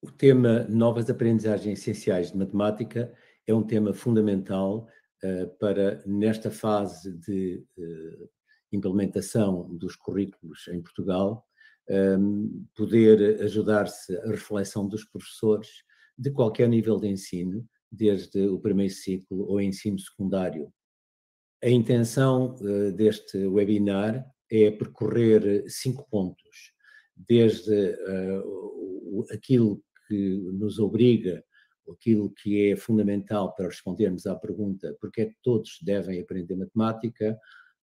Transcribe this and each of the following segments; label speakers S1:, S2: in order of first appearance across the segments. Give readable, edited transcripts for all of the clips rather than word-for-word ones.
S1: O tema novas aprendizagens essenciais de matemática é um tema fundamental para, nesta fase de implementação dos currículos em Portugal, poder ajudar-se a reflexão dos professores de qualquer nível de ensino, desde o primeiro ciclo ou ensino secundário. A intenção deste webinar é percorrer 5 pontos, desde aquilo que nos obriga, aquilo que é fundamental para respondermos à pergunta porque é que todos devem aprender matemática,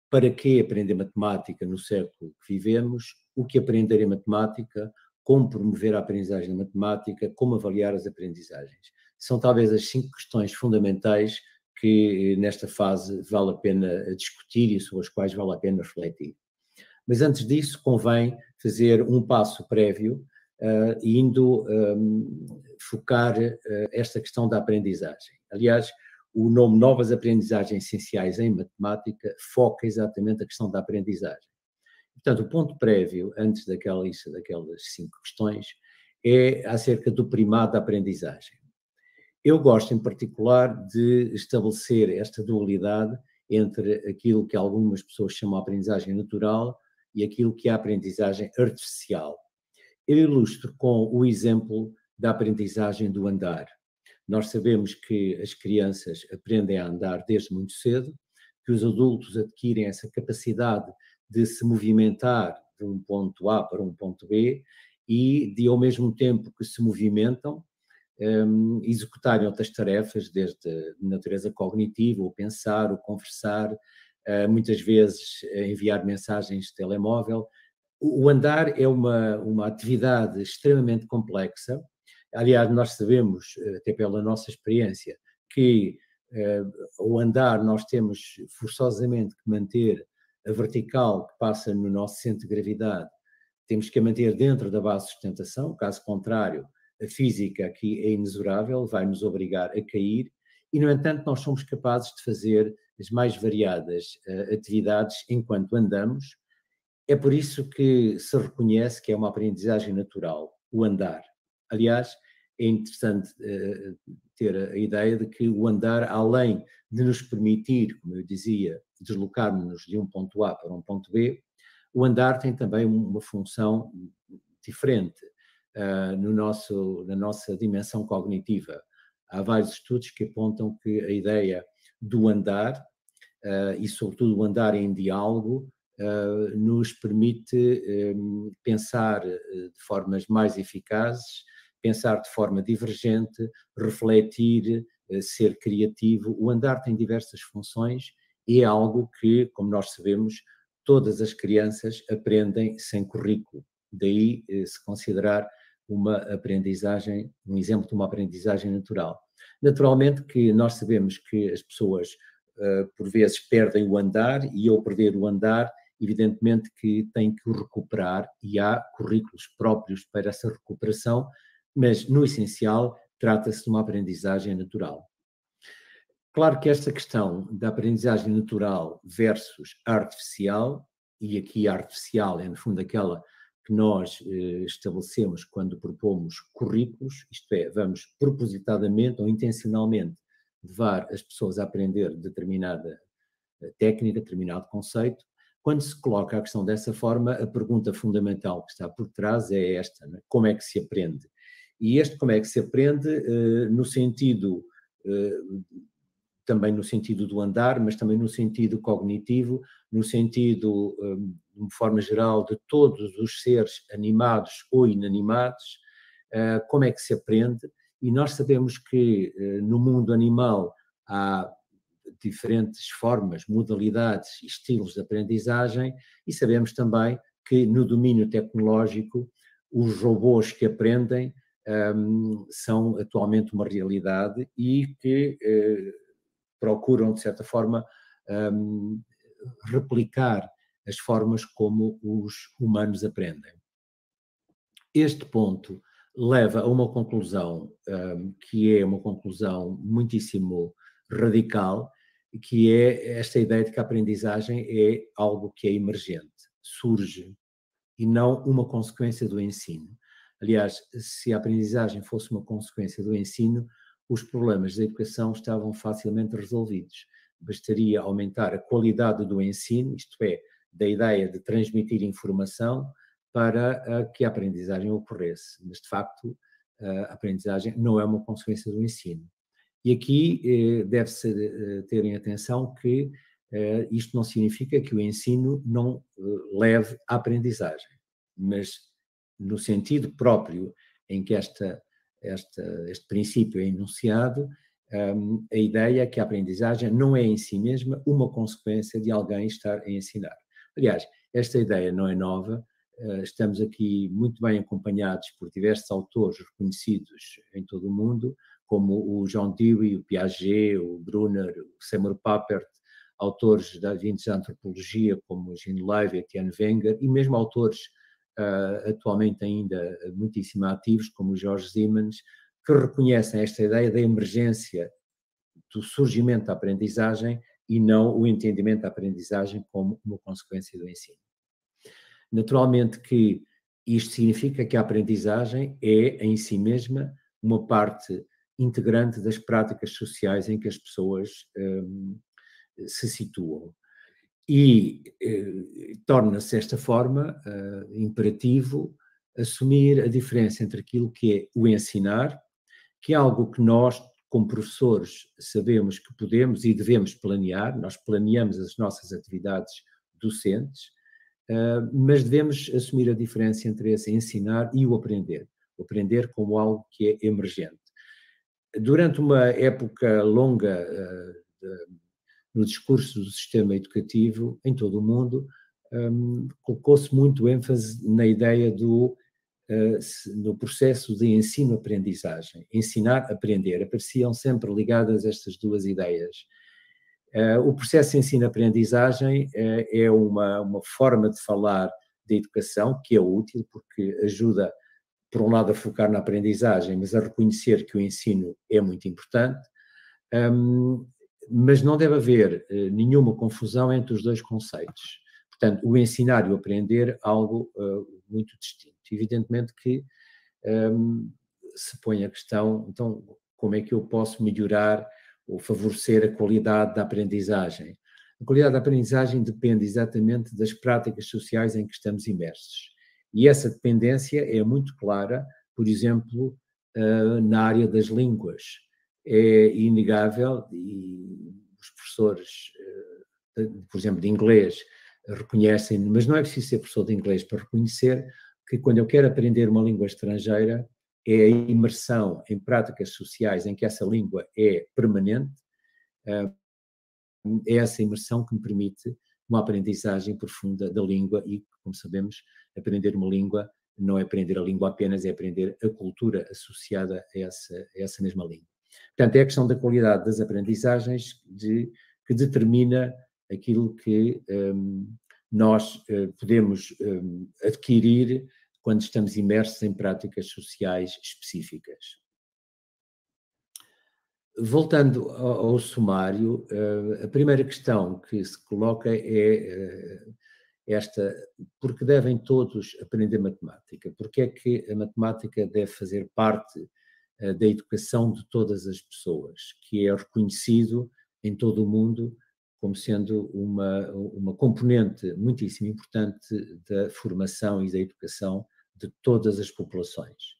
S1: para que aprender matemática no século que vivemos, o que aprender em matemática, como promover a aprendizagem de matemática, como avaliar as aprendizagens. São talvez as 5 questões fundamentais que nesta fase vale a pena discutir e sobre as quais vale a pena refletir. Mas antes disso convém fazer um passo prévio, indo focar esta questão da aprendizagem. Aliás, o nome Novas Aprendizagens Essenciais em Matemática foca exatamente a questão da aprendizagem. Portanto, o ponto prévio, antes daquela lista, daquelas 5 questões, é acerca do primado da aprendizagem. Eu gosto, em particular, de estabelecer esta dualidade entre aquilo que algumas pessoas chamam de aprendizagem natural e aquilo que é a aprendizagem artificial. Eu ilustro com o exemplo da aprendizagem do andar. Nós sabemos que as crianças aprendem a andar desde muito cedo, que os adultos adquirem essa capacidade de se movimentar de um ponto A para um ponto B e, ao mesmo tempo que se movimentam, executarem outras tarefas, desde natureza cognitiva, o pensar, o conversar, muitas vezes enviar mensagens de telemóvel. O andar é uma atividade extremamente complexa. Aliás, nós sabemos, até pela nossa experiência, que ao andar nós temos forçosamente que manter a vertical que passa no nosso centro de gravidade, temos que a manter dentro da base de sustentação, caso contrário, a física aqui é inexorável, vai nos obrigar a cair, e no entanto nós somos capazes de fazer as mais variadas atividades enquanto andamos. É por isso que se reconhece que é uma aprendizagem natural, o andar. Aliás, é interessante ter a ideia de que o andar, além de nos permitir, como eu dizia, deslocarmos-nos de um ponto A para um ponto B, o andar tem também uma função diferente na nossa dimensão cognitiva. Há vários estudos que apontam que a ideia do andar, e sobretudo o andar em diálogo, nos permite pensar de formas mais eficazes, pensar de forma divergente, refletir, ser criativo. O andar tem diversas funções e é algo que, como nós sabemos, todas as crianças aprendem sem currículo. Daí se considerar uma aprendizagem, um exemplo de uma aprendizagem natural. Naturalmente que nós sabemos que as pessoas por vezes perdem o andar, e ao perder o andar, evidentemente que têm que o recuperar, e há currículos próprios para essa recuperação, mas no essencial trata-se de uma aprendizagem natural. Claro que esta questão da aprendizagem natural versus artificial, e aqui a artificial é no fundo aquela que nós estabelecemos quando propomos currículos, isto é, vamos propositadamente ou intencionalmente levar as pessoas a aprender determinada técnica, determinado conceito. Quando se coloca a questão dessa forma, a pergunta fundamental que está por trás é esta, né? Como é que se aprende? E este como é que se aprende no sentido, também no sentido do andar, mas também no sentido cognitivo, no sentido, de uma forma geral, de todos os seres animados ou inanimados, como é que se aprende? E nós sabemos que no mundo animal há diferentes formas, modalidades e estilos de aprendizagem, e sabemos também que no domínio tecnológico os robôs que aprendem são atualmente uma realidade e que procuram, de certa forma, replicar as formas como os humanos aprendem. Este ponto leva a uma conclusão que é uma conclusão muitíssimo radical, que é esta ideia de que a aprendizagem é algo que é emergente, surge, e não uma consequência do ensino. Aliás, se a aprendizagem fosse uma consequência do ensino, os problemas da educação estavam facilmente resolvidos. Bastaria aumentar a qualidade do ensino, isto é, da ideia de transmitir informação, para que a aprendizagem ocorresse. Mas, de facto, a aprendizagem não é uma consequência do ensino. E aqui deve-se ter em atenção que isto não significa que o ensino não leve à aprendizagem, mas no sentido próprio em que este princípio é enunciado, a ideia é que a aprendizagem não é em si mesma uma consequência de alguém estar a ensinar. Aliás, esta ideia não é nova, estamos aqui muito bem acompanhados por diversos autores reconhecidos em todo o mundo, como o John Dewey, o Piaget, o Brunner, o Seymour Papert, autores vindos da antropologia como Jean Leive, Etienne Wenger, e mesmo autores atualmente ainda muitíssimo ativos, como o Jorge Siemens, que reconhecem esta ideia da emergência do surgimento da aprendizagem e não o entendimento da aprendizagem como uma consequência do ensino. Naturalmente que isto significa que a aprendizagem é, em si mesma, uma parte integrante das práticas sociais em que as pessoas se situam. E torna-se, desta forma, imperativo assumir a diferença entre aquilo que é o ensinar, que é algo que nós, como professores, sabemos que podemos e devemos planear, nós planeamos as nossas atividades docentes, mas devemos assumir a diferença entre esse ensinar e o aprender como algo que é emergente. Durante uma época longa no discurso do sistema educativo em todo o mundo, colocou-se muito ênfase na ideia no processo de ensino-aprendizagem. Ensinar, aprender, apareciam sempre ligadas estas duas ideias. O processo de ensino-aprendizagem é uma forma de falar da educação que é útil porque ajuda, por um lado, a focar na aprendizagem, mas a reconhecer que o ensino é muito importante, mas não deve haver nenhuma confusão entre os dois conceitos. Portanto, o ensinar e o aprender, algo muito distinto. Evidentemente que se põe a questão, então, como é que eu posso melhorar ou favorecer a qualidade da aprendizagem? A qualidade da aprendizagem depende exatamente das práticas sociais em que estamos imersos. E essa dependência é muito clara, por exemplo, na área das línguas. É inegável, e os professores, por exemplo, de inglês, reconhecem, mas não é preciso ser professor de inglês para reconhecer que quando eu quero aprender uma língua estrangeira, é a imersão em práticas sociais em que essa língua é permanente, é essa imersão que me permite uma aprendizagem profunda da língua e, como sabemos, aprender uma língua não é aprender a língua apenas, é aprender a cultura associada a essa mesma língua. Portanto, é a questão da qualidade das aprendizagens que determina aquilo que nós podemos adquirir quando estamos imersos em práticas sociais específicas. Voltando ao sumário, a primeira questão que se coloca é esta: porque devem todos aprender matemática? Porque é que a matemática deve fazer parte da educação de todas as pessoas, que é reconhecido em todo o mundo como sendo uma componente muitíssimo importante da formação e da educação de todas as populações.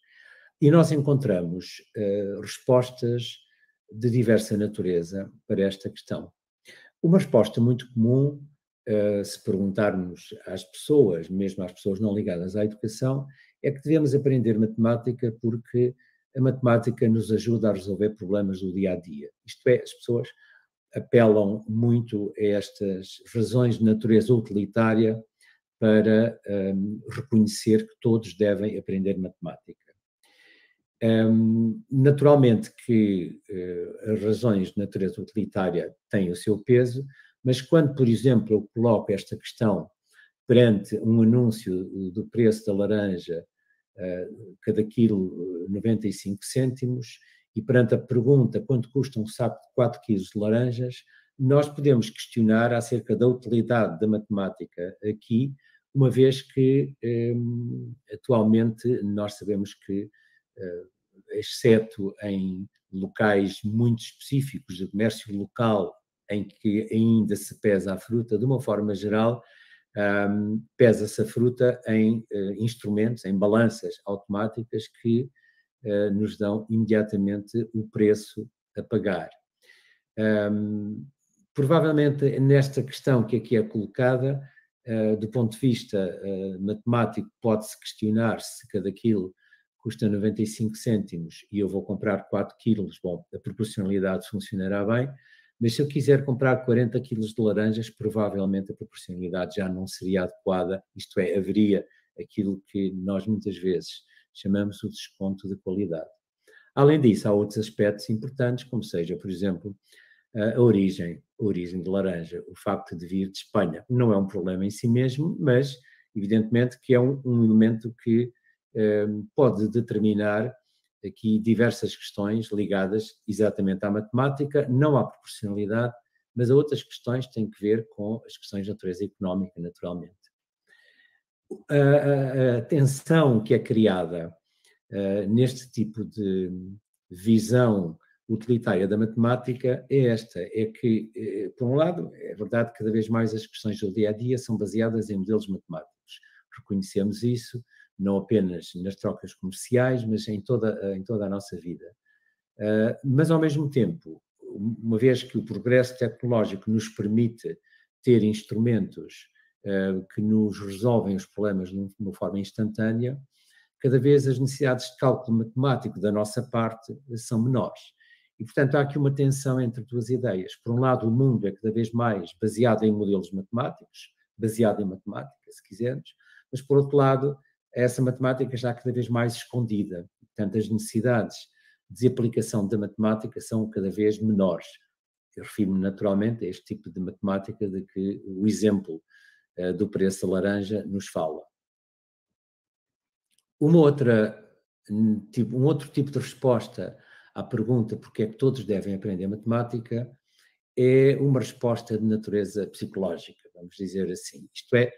S1: E nós encontramos respostas de diversa natureza para esta questão. Uma resposta muito comum, se perguntarmos às pessoas, mesmo às pessoas não ligadas à educação, é que devemos aprender matemática porque a matemática nos ajuda a resolver problemas do dia-a-dia. Isto é, as pessoas apelam muito a estas razões de natureza utilitária para reconhecer que todos devem aprender matemática. Naturalmente que as razões de natureza utilitária têm o seu peso, mas quando, por exemplo, eu coloco esta questão perante um anúncio do preço da laranja, cada quilo 95 cêntimos, e perante a pergunta quanto custa um saco de 4 quilos de laranjas, nós podemos questionar acerca da utilidade da matemática aqui, uma vez que atualmente nós sabemos que, exceto em locais muito específicos de comércio local, em que ainda se pesa a fruta, de uma forma geral, pesa-se a fruta em instrumentos, em balanças automáticas que nos dão imediatamente o preço a pagar. Provavelmente nesta questão que aqui é colocada, do ponto de vista matemático, pode-se questionar se cada quilo custa 95 cêntimos e eu vou comprar 4 quilos, bom, a proporcionalidade funcionará bem, mas se eu quiser comprar 40 quilos de laranjas, provavelmente a proporcionalidade já não seria adequada, isto é, haveria aquilo que nós muitas vezes chamamos o desconto de qualidade. Além disso, há outros aspectos importantes, como seja, por exemplo, a origem de laranja, o facto de vir de Espanha. Não é um problema em si mesmo, mas evidentemente que é um elemento que pode determinar aqui diversas questões ligadas exatamente à matemática, não à proporcionalidade, mas a outras questões que têm que ver com as questões de natureza económica, naturalmente. A tensão que é criada neste tipo de visão utilitária da matemática é esta, é que, por um lado, é verdade que cada vez mais as questões do dia-a-dia são baseadas em modelos matemáticos. Reconhecemos isso, não apenas nas trocas comerciais, mas em toda a nossa vida. Mas, ao mesmo tempo, uma vez que o progresso tecnológico nos permite ter instrumentos que nos resolvem os problemas de uma forma instantânea, cada vez as necessidades de cálculo matemático da nossa parte são menores. E, portanto, há aqui uma tensão entre duas ideias. Por um lado, o mundo é cada vez mais baseado em modelos matemáticos, baseado em matemática, se quisermos, mas, por outro lado, essa matemática já cada vez mais escondida. Portanto, as necessidades de aplicação da matemática são cada vez menores. Eu refiro-me naturalmente a este tipo de matemática de que o exemplo do preço da laranja nos fala. Um outro tipo de resposta à pergunta porque é que todos devem aprender matemática é uma resposta de natureza psicológica, vamos dizer assim. Isto é,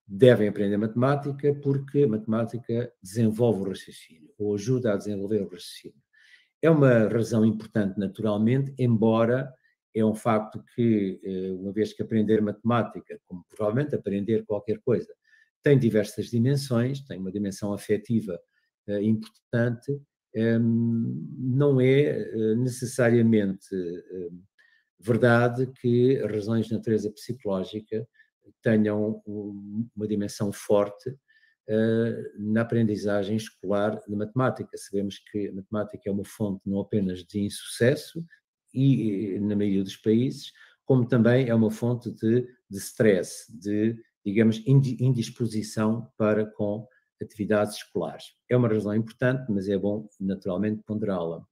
S1: devem aprender matemática porque a matemática desenvolve o raciocínio, ou ajuda a desenvolver o raciocínio. É uma razão importante, naturalmente, embora é um facto que, uma vez que aprender matemática, como provavelmente aprender qualquer coisa, tem diversas dimensões, tem uma dimensão afetiva importante, não é necessariamente verdade que razões de natureza psicológica tenham uma dimensão forte na aprendizagem escolar de matemática. Sabemos que a matemática é uma fonte não apenas de insucesso, e na maioria dos países, como também é uma fonte de stress, de, digamos, indisposição para com atividades escolares. É uma razão importante, mas é bom, naturalmente, ponderá-la.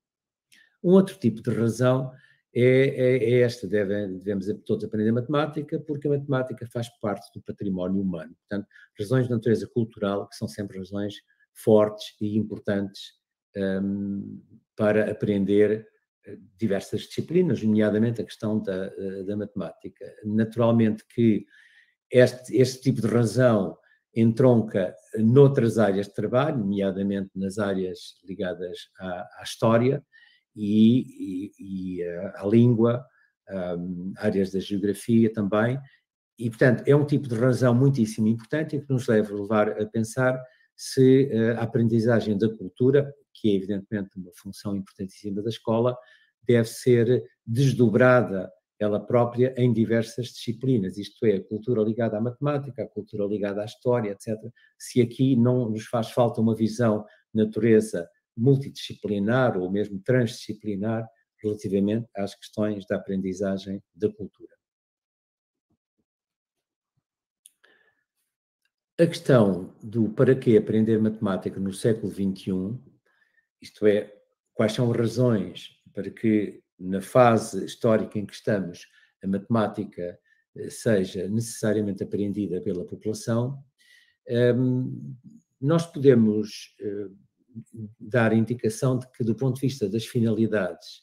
S1: Um outro tipo de razão é esta, devemos todos aprender matemática, porque a matemática faz parte do património humano. Portanto, razões de natureza cultural, que são sempre razões fortes e importantes para aprender diversas disciplinas, nomeadamente a questão da matemática. Naturalmente que este tipo de razão entronca noutras áreas de trabalho, nomeadamente nas áreas ligadas à história e à língua, áreas da geografia também, e, portanto, é um tipo de razão muitíssimo importante e que nos deve levar a pensar se a aprendizagem da cultura, que é evidentemente uma função importantíssima da escola, deve ser desdobrada ela própria em diversas disciplinas, isto é, a cultura ligada à matemática, a cultura ligada à história, etc. Se aqui não nos faz falta uma visão de natureza multidisciplinar ou mesmo transdisciplinar relativamente às questões da aprendizagem da cultura. A questão do para que aprender matemática no século XXI, isto é, quais são as razões para que na fase histórica em que estamos a matemática seja necessariamente aprendida pela população, nós podemos dar indicação de que, do ponto de vista das finalidades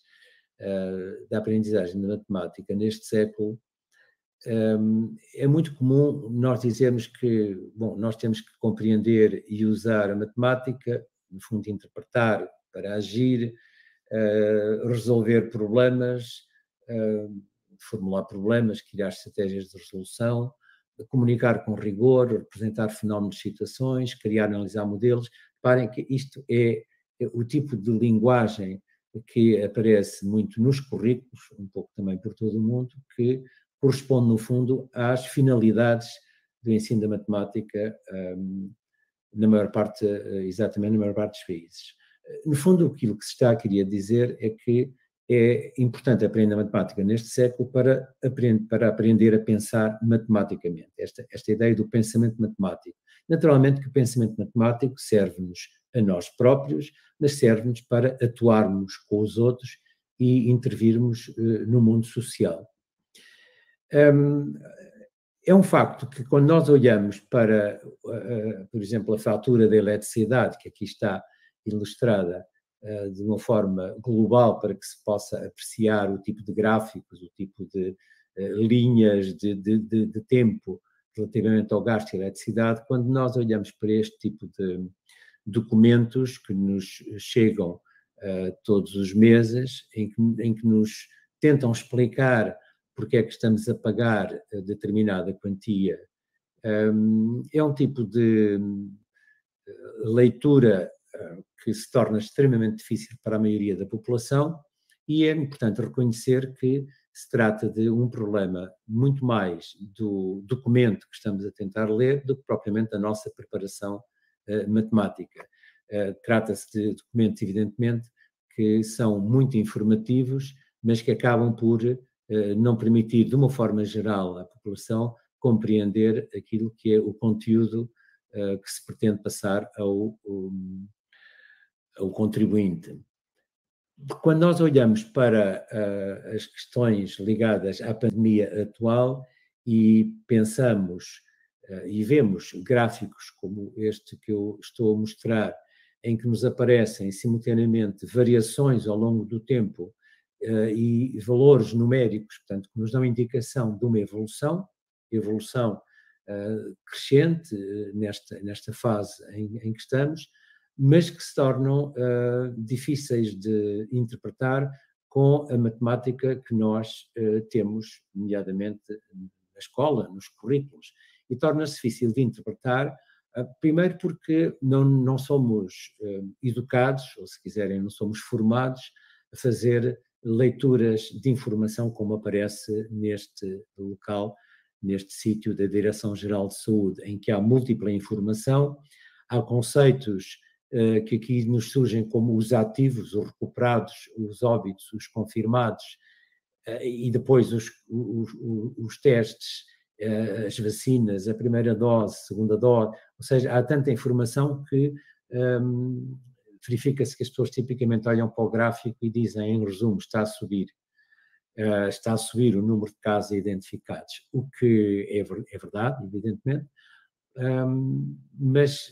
S1: da aprendizagem da matemática neste século, é muito comum nós dizermos que, bom, nós temos que compreender e usar a matemática, no fundo, interpretar para agir, resolver problemas, formular problemas, criar estratégias de resolução, comunicar com rigor, representar fenómenos, situações, criar, analisar modelos. Reparem que isto é o tipo de linguagem que aparece muito nos currículos, um pouco também por todo o mundo, que corresponde, no fundo, às finalidades do ensino da matemática, na maior parte, exatamente na maior parte dos países. No fundo, aquilo que se está a querer dizer é que é importante aprender matemática neste século para aprender a pensar matematicamente. Esta ideia do pensamento matemático. Naturalmente que o pensamento matemático serve-nos a nós próprios, mas serve-nos para atuarmos com os outros e intervirmos no mundo social. É um facto que quando nós olhamos para, por exemplo, a fatura da eletricidade, que aqui está ilustrada de uma forma global para que se possa apreciar o tipo de gráficos, o tipo de linhas de tempo relativamente ao gasto de eletricidade, quando nós olhamos para este tipo de documentos que nos chegam todos os meses, em que nos tentam explicar porque é que estamos a pagar determinada quantia. É um tipo de leitura que se torna extremamente difícil para a maioria da população e é importante reconhecer que se trata de um problema muito mais do documento que estamos a tentar ler do que propriamente da nossa preparação matemática. Trata-se de documentos, evidentemente, que são muito informativos, mas que acabam por não permitir, de uma forma geral, à população compreender aquilo que é o conteúdo que se pretende passar ao contribuinte. Quando nós olhamos para as questões ligadas à pandemia atual e pensamos e vemos gráficos como este que eu estou a mostrar, em que nos aparecem simultaneamente variações ao longo do tempo e valores numéricos, portanto, que nos dão indicação de uma evolução crescente nesta fase em que estamos, mas que se tornam difíceis de interpretar com a matemática que nós temos, nomeadamente na escola, nos currículos, e torna-se difícil de interpretar, primeiro porque não somos educados, ou se quiserem, não somos formados a fazer leituras de informação como aparece neste local, neste sítio da Direção-Geral de Saúde, em que há múltipla informação, há conceitos que aqui nos surgem como os ativos, os recuperados, os óbitos, os confirmados, e depois os testes, as vacinas, a primeira dose, a segunda dose, ou seja, há tanta informação que verifica-se que as pessoas tipicamente olham para o gráfico e dizem, em resumo, está a subir o número de casos identificados, o que é verdade, evidentemente, mas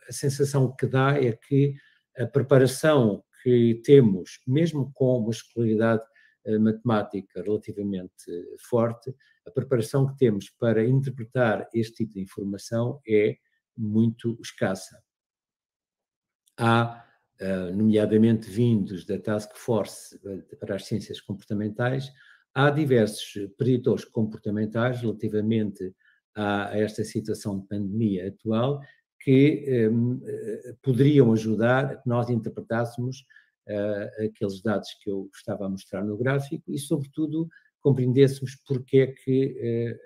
S1: a sensação que dá é que a preparação que temos, mesmo com uma escolaridade matemática relativamente forte, a preparação que temos para interpretar este tipo de informação é muito escassa. Há, nomeadamente vindos da Task Force para as Ciências Comportamentais, há diversos preditores comportamentais relativamente a esta situação de pandemia atual que poderiam ajudar a que nós interpretássemos aqueles dados que eu estava a mostrar no gráfico e, sobretudo, compreendêssemos porque é que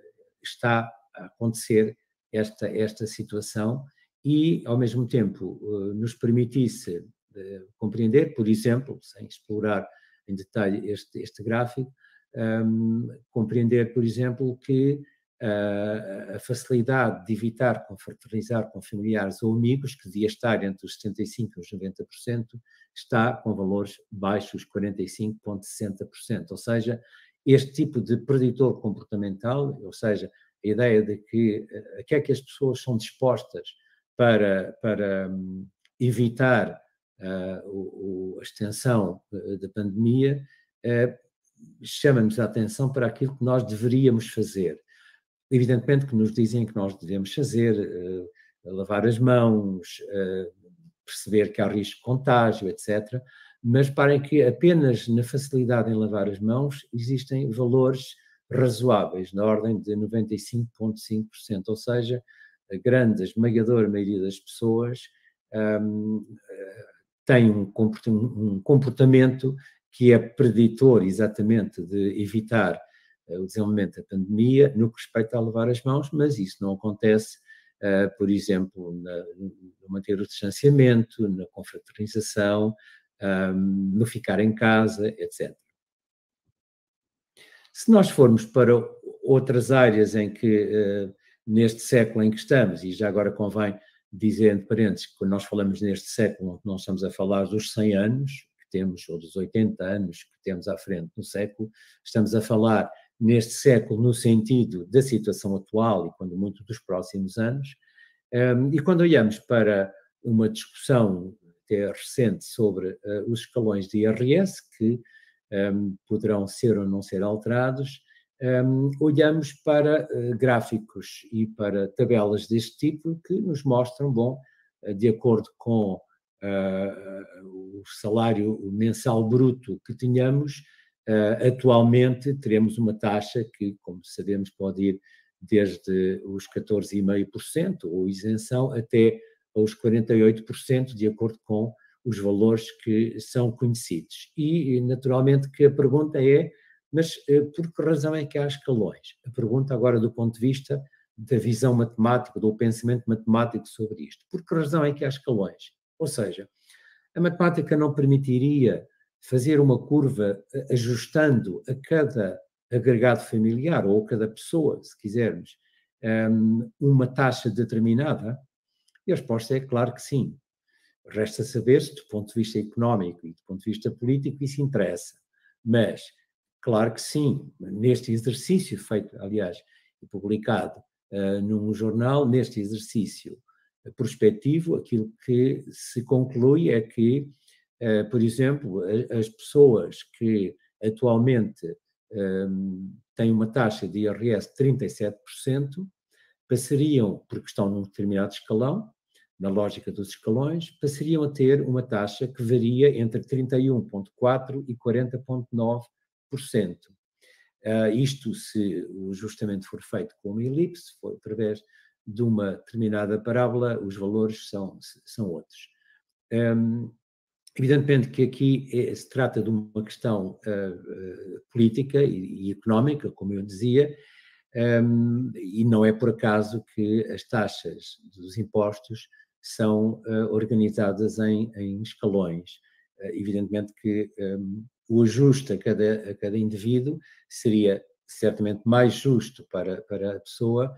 S1: está a acontecer esta situação e, ao mesmo tempo, nos permitisse compreender, por exemplo, sem explorar em detalhe este gráfico, compreender, por exemplo, que a facilidade de evitar confraternizar com familiares ou amigos, que devia estar entre os 75% e os 90%, está com valores baixos, 45,60%. Ou seja, este tipo de preditor comportamental, ou seja, a ideia de que a que é que as pessoas são dispostas para evitar a extensão da pandemia, chama-nos a atenção para aquilo que nós deveríamos fazer. Evidentemente que nos dizem que nós devemos fazer, lavar as mãos, perceber que há risco de contágio, etc. Mas parem que apenas na facilidade em lavar as mãos existem valores razoáveis, na ordem de 95,5%, ou seja, a grande, esmagadora maioria das pessoas tem um comportamento que é preditor exatamente de evitar o desenvolvimento da pandemia no que respeita a lavar as mãos, mas isso não acontece, por exemplo, no manter o distanciamento, na confraternização, no ficar em casa, etc. Se nós formos para outras áreas em que, neste século em que estamos, e já agora convém dizer, entre parênteses, que quando nós falamos neste século, não estamos a falar dos 100 anos que temos, ou dos 80 anos que temos à frente no século, estamos a falar neste século no sentido da situação atual e quando muito dos próximos anos, e quando olhamos para uma discussão até recente sobre os escalões de IRS, que poderão ser ou não ser alterados, olhamos para gráficos e para tabelas deste tipo que nos mostram, bom, de acordo com o salário mensal bruto que tínhamos, atualmente teremos uma taxa que, como sabemos, pode ir desde os 14,5% ou isenção até aos 48%, de acordo com os valores que são conhecidos. E, naturalmente, que a pergunta é, mas por que razão é que há escalões? A pergunta agora do ponto de vista da visão matemática, do pensamento matemático sobre isto. Por que razão é que há escalões? Ou seja, a matemática não permitiria fazer uma curva ajustando a cada agregado familiar ou a cada pessoa, se quisermos, uma taxa determinada? E a resposta é claro que sim. Resta saber se, do ponto de vista económico e do ponto de vista político, isso interessa. Mas, claro que sim, neste exercício feito, aliás, e publicado num jornal, neste exercício prospectivo, aquilo que se conclui é que, por exemplo, as pessoas que atualmente têm uma taxa de IRS de 37%, passariam, porque estão num determinado escalão, na lógica dos escalões, passariam a ter uma taxa que varia entre 31,4% e 40,9%. Isto se o ajustamento for feito com uma elipse, se for através de uma determinada parábola, os valores são outros. Evidentemente que aqui se trata de uma questão política e económica, como eu dizia, e não é por acaso que as taxas dos impostos são organizadas em escalões. Evidentemente que o ajuste a cada indivíduo seria certamente mais justo para a pessoa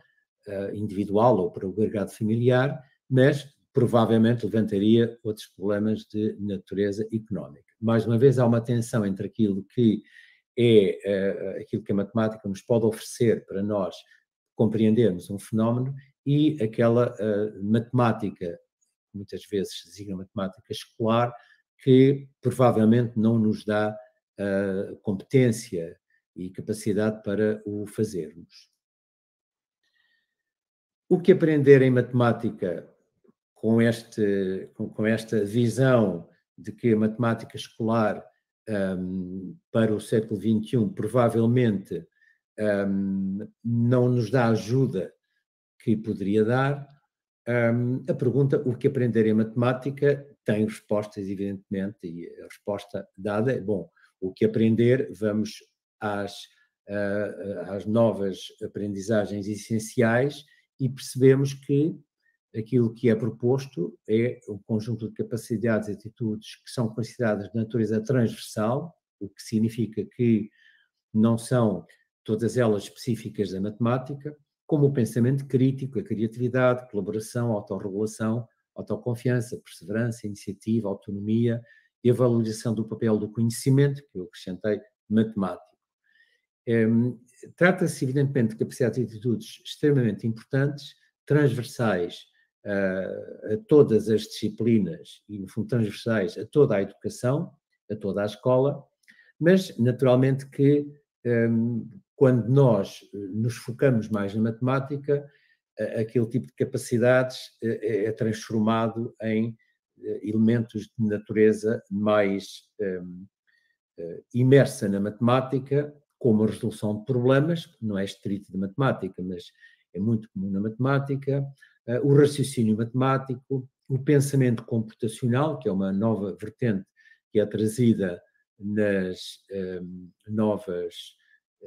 S1: individual ou para o agregado familiar, mas provavelmente levantaria outros problemas de natureza económica. Mais uma vez, há uma tensão entre aquilo que é aquilo que a matemática nos pode oferecer para nós compreendermos um fenómeno e aquela matemática, muitas vezes se designa matemática escolar, que provavelmente não nos dá competência e capacidade para o fazermos. O que aprender em matemática com esta visão de que a matemática escolar para o século XXI provavelmente não nos dá a ajuda que poderia dar, a pergunta, o que aprender em matemática, tem respostas, evidentemente, e a resposta dada é, bom, o que aprender, vamos às novas aprendizagens essenciais e percebemos que aquilo que é proposto é um conjunto de capacidades e atitudes que são consideradas de natureza transversal, o que significa que não são todas elas específicas da matemática, como o pensamento crítico, a criatividade, colaboração, autorregulação, autoconfiança, perseverança, iniciativa, autonomia e a valorização do papel do conhecimento, que eu acrescentei, matemático. Trata-se, evidentemente, de capacidades e atitudes extremamente importantes, transversais a todas as disciplinas e, no fundo, transversais a toda a educação, a toda a escola, Mas, naturalmente, que quando nós nos focamos mais na matemática, aquele tipo de capacidades é transformado em elementos de natureza mais imersa na matemática, como a resolução de problemas, não é estrito de matemática, mas é muito comum na matemática, o raciocínio matemático, o pensamento computacional, que é uma nova vertente que é trazida nas novas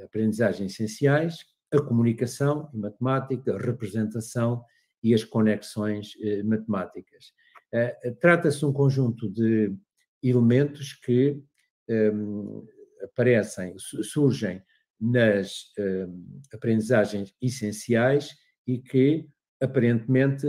S1: aprendizagens essenciais, a comunicação em matemática, a representação e as conexões matemáticas. Trata-se de um conjunto de elementos que aparecem, surgem nas aprendizagens essenciais e que aparentemente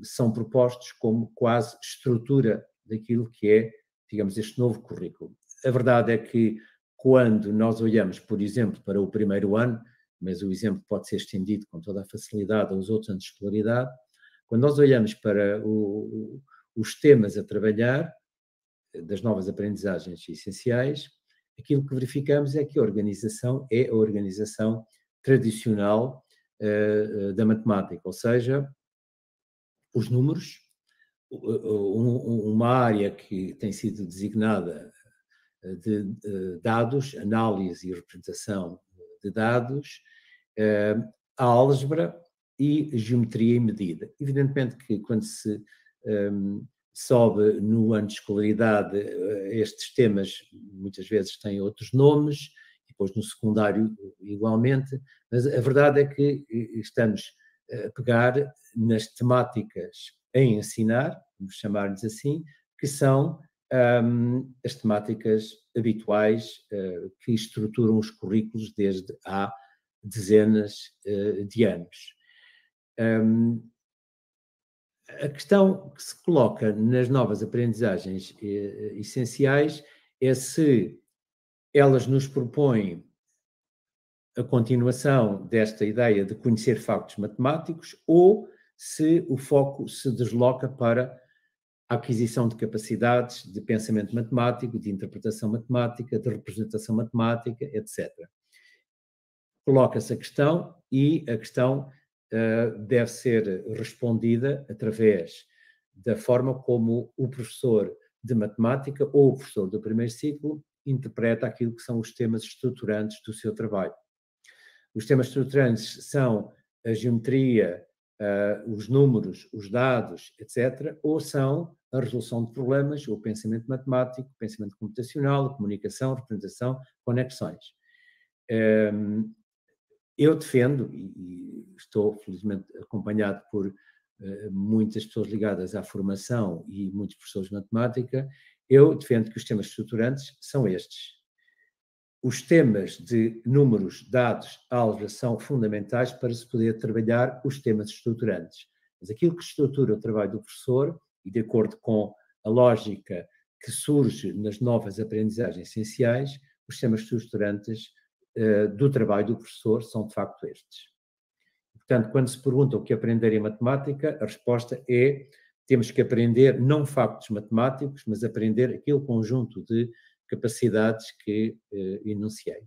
S1: são propostos como quase estrutura daquilo que é, digamos, este novo currículo. A verdade é que quando nós olhamos, por exemplo, para o primeiro ano, mas o exemplo pode ser estendido com toda a facilidade aos outros anos de escolaridade, quando nós olhamos para os temas a trabalhar, das novas aprendizagens essenciais, aquilo que verificamos é que a organização é a organização tradicional da matemática, ou seja, os números, uma área que tem sido designada de dados, análise e representação de dados, a álgebra e geometria e medida. Evidentemente que quando se sobe no ano de escolaridade, estes temas muitas vezes têm outros nomes, depois no secundário igualmente, mas a verdade é que estamos a pegar nas temáticas em ensinar, vamos chamar-lhes assim, que são as temáticas habituais que estruturam os currículos desde há dezenas de anos. A questão que se coloca nas novas aprendizagens essenciais é se elas nos propõem a continuação desta ideia de conhecer factos matemáticos ou se o foco se desloca para a aquisição de capacidades de pensamento matemático, de interpretação matemática, de representação matemática, etc. Coloca-se a questão e a questão deve ser respondida através da forma como o professor de matemática ou o professor do primeiro ciclo interpreta aquilo que são os temas estruturantes do seu trabalho. Os temas estruturantes são a geometria, os números, os dados, etc., ou são a resolução de problemas, o pensamento matemático, o pensamento computacional, a comunicação, a representação, conexões. Eu defendo, e estou felizmente acompanhado por muitas pessoas ligadas à formação e muitos professores de matemática, eu defendo que os temas estruturantes são estes. Os temas de números, dados, álgebra são fundamentais para se poder trabalhar os temas estruturantes. Mas aquilo que estrutura o trabalho do professor, e de acordo com a lógica que surge nas novas aprendizagens essenciais, os temas estruturantes do trabalho do professor são de facto estes. Portanto, quando se pergunta o que aprender em matemática, a resposta é: temos que aprender não factos matemáticos, mas aprender aquele conjunto de capacidades que enunciei.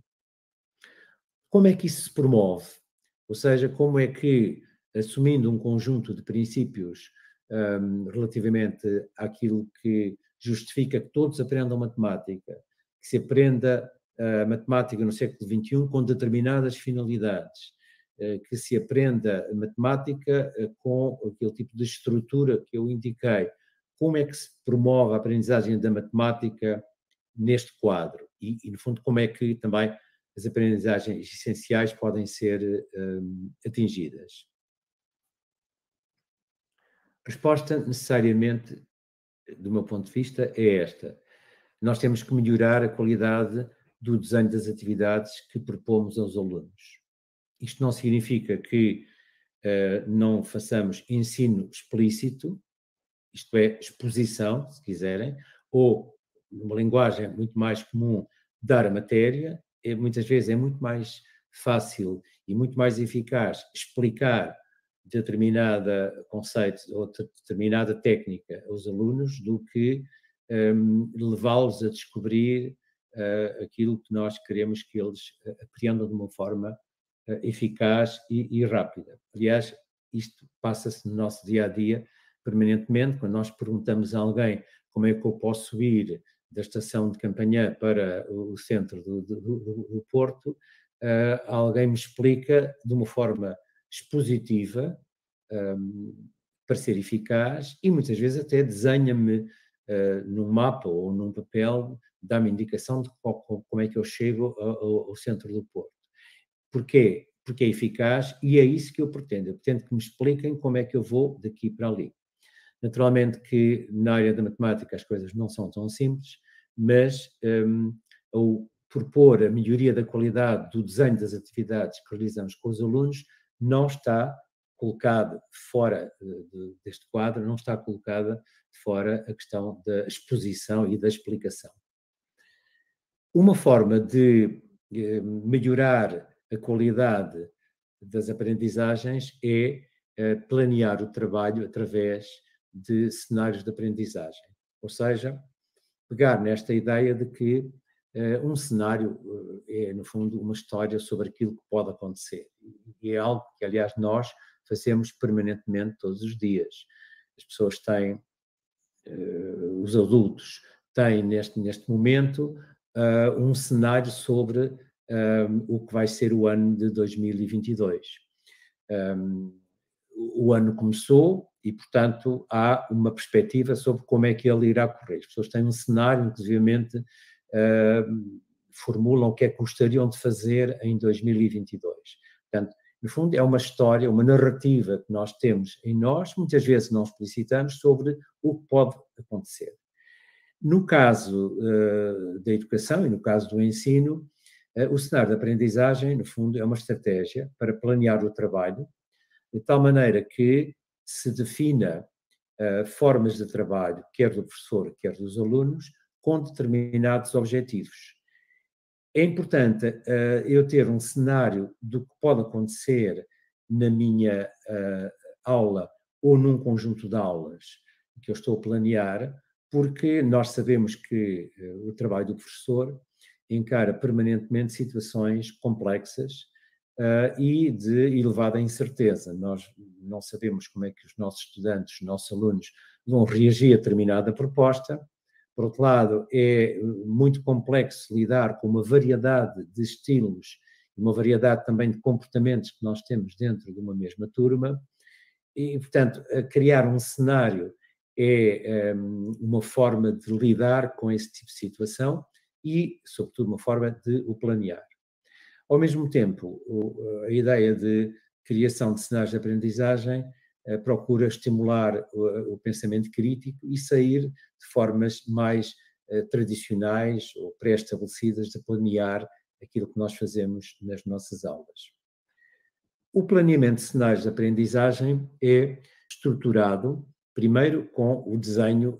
S1: Como é que isso se promove? Ou seja, como é que, assumindo um conjunto de princípios relativamente àquilo que justifica que todos aprendam matemática, que se aprenda a matemática no século XXI com determinadas finalidades, que se aprenda matemática com aquele tipo de estrutura que eu indiquei, como é que se promove a aprendizagem da matemática neste quadro e, no fundo, como é que também as aprendizagens essenciais podem ser atingidas? A resposta, necessariamente, do meu ponto de vista, é esta. Nós temos que melhorar a qualidade do desenho das atividades que propomos aos alunos. Isto não significa que não façamos ensino explícito, isto é, exposição, se quiserem, ou, numa linguagem muito mais comum, dar a matéria. Muitas vezes é muito mais fácil e muito mais eficaz explicar determinada conceito ou determinada técnica aos alunos do que levá-los a descobrir aquilo que nós queremos que eles apreendam de uma forma eficaz e rápida. Aliás, isto passa-se no nosso dia-a-dia permanentemente, quando nós perguntamos a alguém como é que eu posso ir da estação de Campanhã para o centro do Porto, alguém me explica de uma forma expositiva, para ser eficaz, e muitas vezes até desenha-me num mapa ou num papel, dá-me indicação de como é que eu chego ao centro do Porto. Porquê? Porque é eficaz e é isso que eu pretendo. Eu pretendo que me expliquem como é que eu vou daqui para ali. Naturalmente que na área da matemática as coisas não são tão simples, mas ao propor a melhoria da qualidade do desenho das atividades que realizamos com os alunos, não está colocado fora deste quadro, não está colocada fora a questão da exposição e da explicação. Uma forma de melhorar a qualidade das aprendizagens é planear o trabalho através de cenários de aprendizagem. Ou seja, pegar nesta ideia de que um cenário é, no fundo, uma história sobre aquilo que pode acontecer. E é algo que, aliás, nós fazemos permanentemente todos os dias. As pessoas têm, os adultos têm neste momento um cenário sobre o que vai ser o ano de 2022. O ano começou e, portanto, há uma perspectiva sobre como é que ele irá correr. As pessoas têm um cenário, inclusivamente, formulam o que é que gostariam de fazer em 2022. Portanto, no fundo, é uma história, uma narrativa que nós temos em nós, muitas vezes não explicitamos, sobre o que pode acontecer. No caso da educação e no caso do ensino, o cenário de aprendizagem, no fundo, é uma estratégia para planear o trabalho, de tal maneira que se defina formas de trabalho, quer do professor, quer dos alunos, com determinados objetivos. É importante eu ter um cenário do que pode acontecer na minha aula ou num conjunto de aulas que eu estou a planear, porque nós sabemos que o trabalho do professor encara permanentemente situações complexas e de elevada incerteza. Nós não sabemos como é que os nossos estudantes, os nossos alunos vão reagir a determinada proposta. Por outro lado, é muito complexo lidar com uma variedade de estilos e uma variedade também de comportamentos que nós temos dentro de uma mesma turma e, portanto, criar um cenário é uma forma de lidar com esse tipo de situação e, sobretudo, uma forma de o planear. Ao mesmo tempo, a ideia de criação de cenários de aprendizagem procura estimular o pensamento crítico e sair de formas mais tradicionais ou pré-estabelecidas de planear aquilo que nós fazemos nas nossas aulas. O planeamento de cenários de aprendizagem é estruturado primeiro com o desenho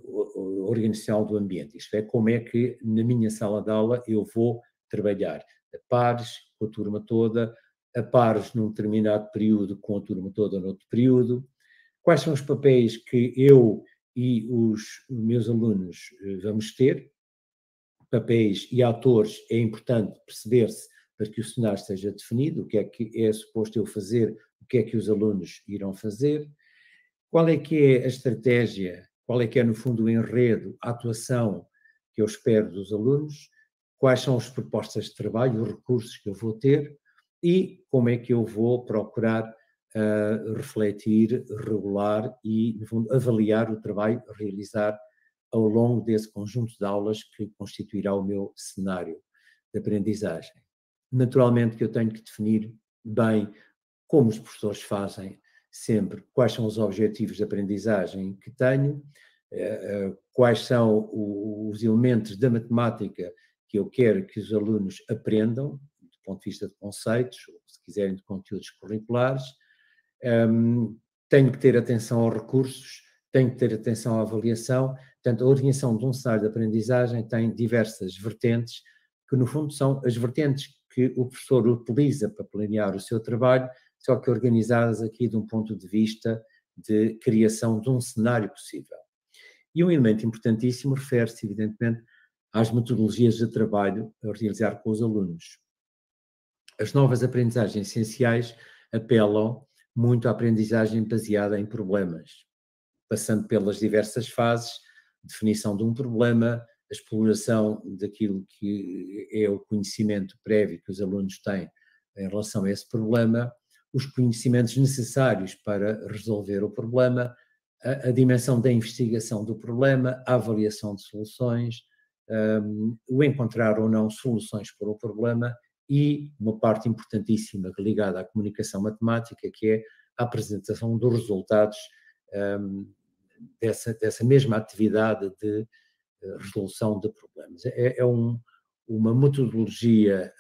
S1: organizacional do ambiente, isto é, como é que na minha sala de aula eu vou trabalhar a pares com a turma toda, a pares num determinado período com a turma toda noutro período, quais são os papéis que eu e os meus alunos vamos ter, papéis e atores, é importante perceber-se para que o cenário esteja definido, o que é suposto eu fazer, o que é que os alunos irão fazer, qual é que é a estratégia, qual é que é no fundo o enredo, a atuação que eu espero dos alunos, quais são as propostas de trabalho, os recursos que eu vou ter e como é que eu vou procurar refletir, regular e, no fundo, avaliar o trabalho a realizar ao longo desse conjunto de aulas que constituirá o meu cenário de aprendizagem. Naturalmente que eu tenho que definir bem como os professores fazem sempre, quais são os objetivos de aprendizagem que tenho, quais são os elementos da matemática que eu quero que os alunos aprendam, do ponto de vista de conceitos, ou se quiserem de conteúdos curriculares. Tenho que ter atenção aos recursos, tenho que ter atenção à avaliação. Portanto, a organização de um cenário de aprendizagem tem diversas vertentes, que no fundo são as vertentes que o professor utiliza para planear o seu trabalho, só que organizadas aqui de um ponto de vista de criação de um cenário possível. E um elemento importantíssimo refere-se, evidentemente, às metodologias de trabalho a realizar com os alunos. As novas aprendizagens essenciais apelam muito à aprendizagem baseada em problemas, passando pelas diversas fases, definição de um problema, a exploração daquilo que é o conhecimento prévio que os alunos têm em relação a esse problema, os conhecimentos necessários para resolver o problema, a dimensão da investigação do problema, a avaliação de soluções, o encontrar ou não soluções para o problema e uma parte importantíssima ligada à comunicação matemática, que é a apresentação dos resultados dessa mesma atividade de resolução de problemas. É uma metodologia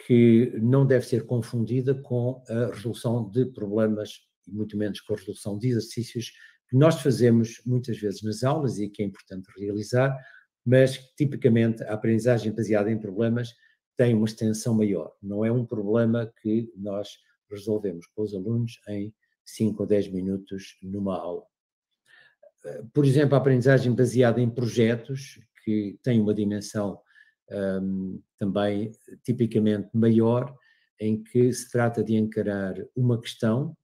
S1: que não deve ser confundida com a resolução de problemas e muito menos com a resolução de exercícios que nós fazemos muitas vezes nas aulas e que é importante realizar, mas tipicamente a aprendizagem baseada em problemas tem uma extensão maior. Não é um problema que nós resolvemos com os alunos em 5 ou 10 minutos numa aula. Por exemplo, a aprendizagem baseada em projetos, que tem uma dimensão também tipicamente maior, em que se trata de encarar uma questão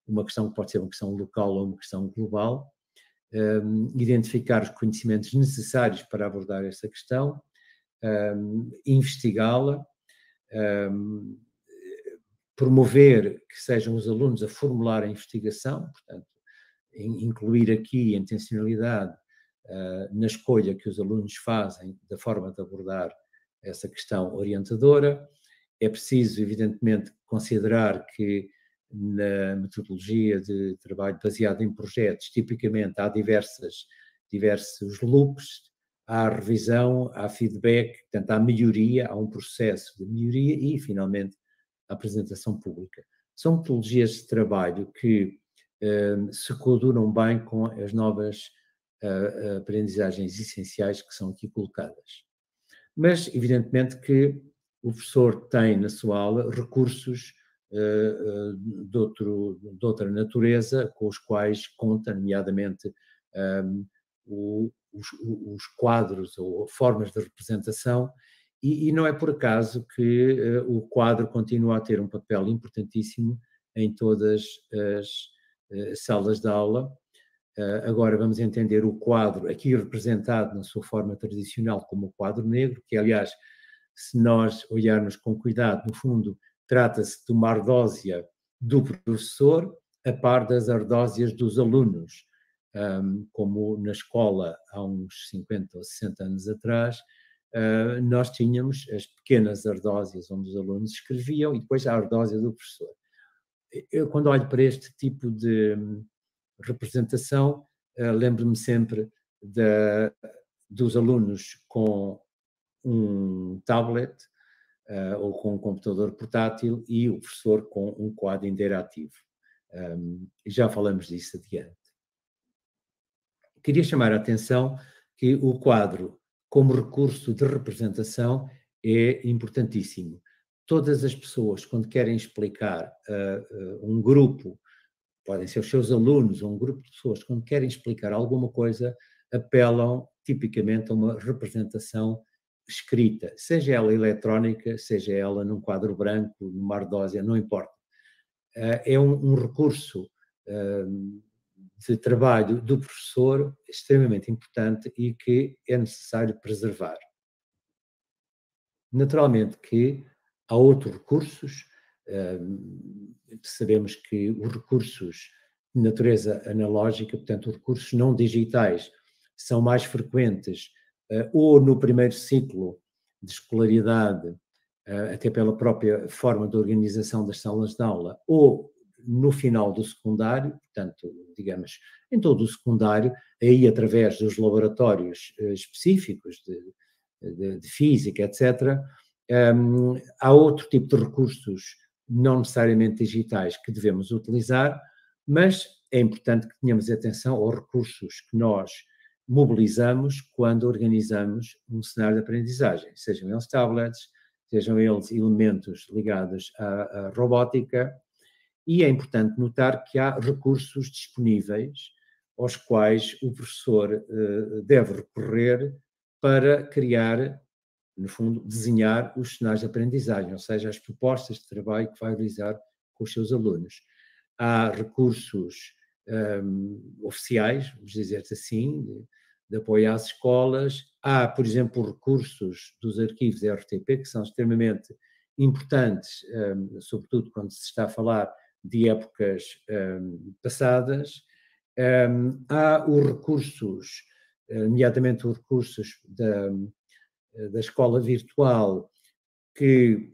S1: que pode ser uma questão local ou uma questão global, identificar os conhecimentos necessários para abordar essa questão, investigá-la, promover que sejam os alunos a formular a investigação, portanto, incluir aqui a intencionalidade na escolha que os alunos fazem da forma de abordar essa questão orientadora. É preciso, evidentemente, considerar que na metodologia de trabalho baseado em projetos, tipicamente há diversos loops, há revisão, há feedback, portanto há melhoria, há um processo de melhoria e, finalmente, a apresentação pública. São metodologias de trabalho que se coadunam bem com as novas aprendizagens essenciais que são aqui colocadas. Mas, evidentemente, que o professor tem na sua aula recursos de outra natureza, com os quais conta, nomeadamente, os quadros ou formas de representação, e não é por acaso que o quadro continua a ter um papel importantíssimo em todas as salas de aula. Agora vamos entender o quadro aqui representado na sua forma tradicional como o quadro negro, que aliás, se nós olharmos com cuidado, no fundo, trata-se de uma ardósia do professor a par das ardósias dos alunos. Como na escola há uns 50 ou 60 anos atrás, nós tínhamos as pequenas ardósias onde os alunos escreviam e depois a ardósia do professor. Eu, quando olho para este tipo de representação, lembro-me sempre dos alunos com um tablet ou com um computador portátil e o professor com um quadro interativo. Já falamos disso adiante. Queria chamar a atenção que o quadro, como recurso de representação, é importantíssimo. Todas as pessoas, quando querem explicar um grupo, podem ser os seus alunos ou um grupo de pessoas, quando querem explicar alguma coisa, apelam tipicamente a uma representação escrita, seja ela eletrónica, seja ela num quadro branco, numa ardósia, não importa. É um recurso de trabalho do professor extremamente importante e que é necessário preservar. Naturalmente que há outros recursos, sabemos que os recursos de natureza analógica, portanto os recursos não digitais, são mais frequentes ou no primeiro ciclo de escolaridade, até pela própria forma de organização das salas de aula, ou no final do secundário, portanto, digamos, em todo o secundário, aí através dos laboratórios específicos de física, etc., há outro tipo de recursos, não necessariamente digitais, que devemos utilizar, mas é importante que tenhamos atenção aos recursos que nós mobilizamos quando organizamos um cenário de aprendizagem, sejam eles tablets, sejam eles elementos ligados à robótica, e é importante notar que há recursos disponíveis aos quais o professor deve recorrer para criar, no fundo, desenhar os cenários de aprendizagem, ou seja, as propostas de trabalho que vai realizar com os seus alunos. Há recursos oficiais, vamos dizer assim, de apoio às escolas. Há, por exemplo, recursos dos arquivos RTP, que são extremamente importantes, sobretudo quando se está a falar de épocas passadas. Há os recursos, nomeadamente os recursos da escola virtual, que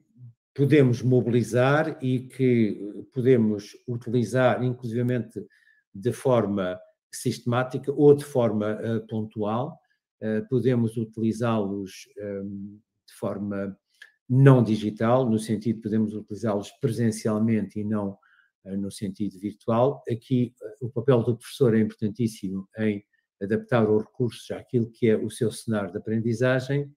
S1: podemos mobilizar e que podemos utilizar, inclusivamente de forma sistemática ou de forma pontual. Podemos utilizá-los de forma não digital, no sentido de podemos utilizá-los presencialmente e não no sentido virtual. Aqui o papel do professor é importantíssimo em adaptar os recursos àquilo que é o seu cenário de aprendizagem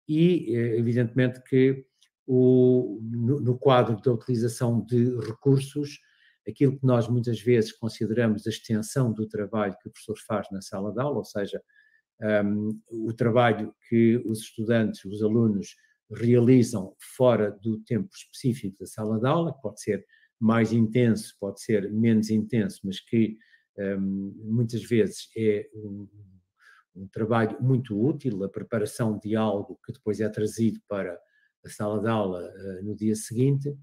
S1: e, evidentemente, que no quadro da utilização de recursos, aquilo que nós muitas vezes consideramos a extensão do trabalho que o professor faz na sala de aula, ou seja, o trabalho que os estudantes, os alunos, realizam fora do tempo específico da sala de aula, que pode ser mais intenso, pode ser menos intenso, mas que muitas vezes é um trabalho muito útil, a preparação de algo que depois é trazido para a sala de aula no dia seguinte.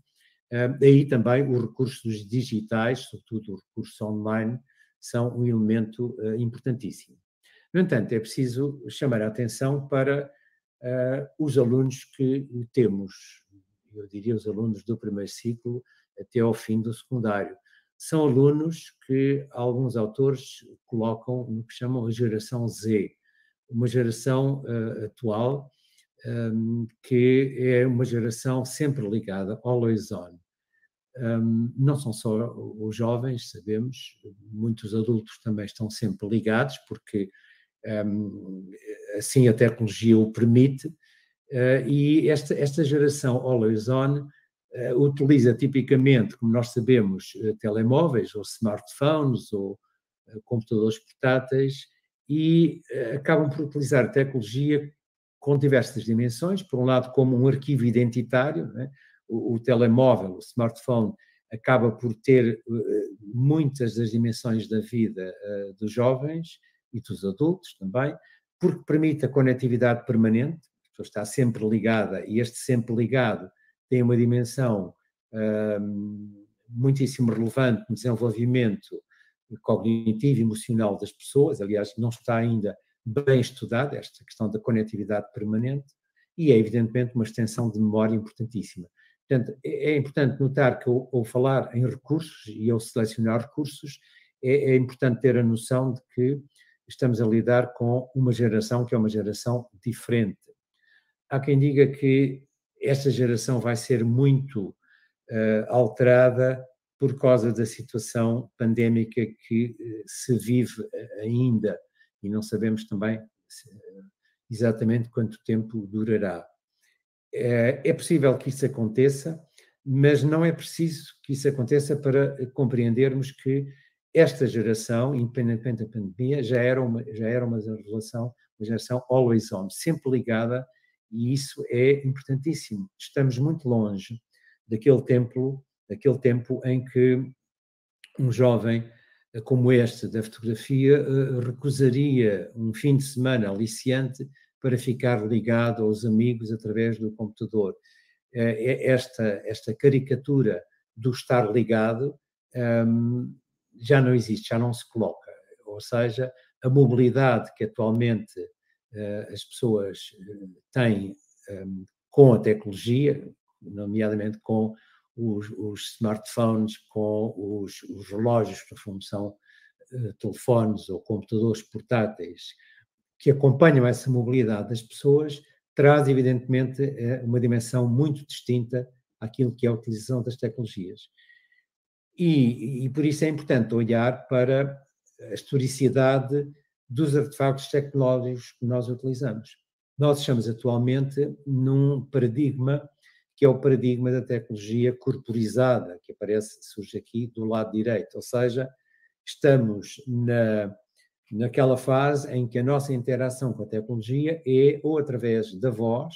S1: Daí também os recursos digitais, sobretudo os recursos online, são um elemento importantíssimo. No entanto, é preciso chamar a atenção para os alunos que temos, eu diria os alunos do primeiro ciclo até ao fim do secundário. São alunos que alguns autores colocam no que chamam a geração Z, uma geração atual que é uma geração sempre ligada, always on. Não são só os jovens, sabemos, muitos adultos também estão sempre ligados, porque assim a tecnologia o permite, e esta geração always on utiliza tipicamente, como nós sabemos, telemóveis ou smartphones ou computadores portáteis e acabam por utilizar a tecnologia com diversas dimensões, por um lado como um arquivo identitário, né? O telemóvel, o smartphone, acaba por ter muitas das dimensões da vida dos jovens e dos adultos também, porque permite a conectividade permanente, a pessoa está sempre ligada, e este sempre ligado tem uma dimensão muitíssimo relevante no desenvolvimento cognitivo e emocional das pessoas. Aliás, não está ainda bem estudada esta questão da conectividade permanente, e é evidentemente uma extensão de memória importantíssima. Portanto, é importante notar que ao falar em recursos e ao selecionar recursos, é importante ter a noção de que estamos a lidar com uma geração que é uma geração diferente. Há quem diga que esta geração vai ser muito alterada por causa da situação pandémica que se vive ainda, e não sabemos também exatamente quanto tempo durará. É possível que isso aconteça, mas não é preciso que isso aconteça para compreendermos que esta geração, independentemente da pandemia, já era uma geração always on, sempre ligada, e isso é importantíssimo. Estamos muito longe daquele tempo em que um jovem como este da fotografia recusaria um fim de semana aliciante para ficar ligado aos amigos através do computador. Esta caricatura do estar ligado já não existe, já não se coloca. Ou seja, a mobilidade que atualmente as pessoas têm com a tecnologia, nomeadamente com os smartphones, com os relógios, que no fundo são telefones ou computadores portáteis, que acompanham essa mobilidade das pessoas, traz evidentemente uma dimensão muito distinta àquilo que é a utilização das tecnologias. E por isso é importante olhar para a historicidade dos artefactos tecnológicos que nós utilizamos. Nós estamos atualmente num paradigma que é o paradigma da tecnologia corporizada, que surge aqui do lado direito, ou seja, estamos naquela fase em que a nossa interação com a tecnologia é ou através da voz,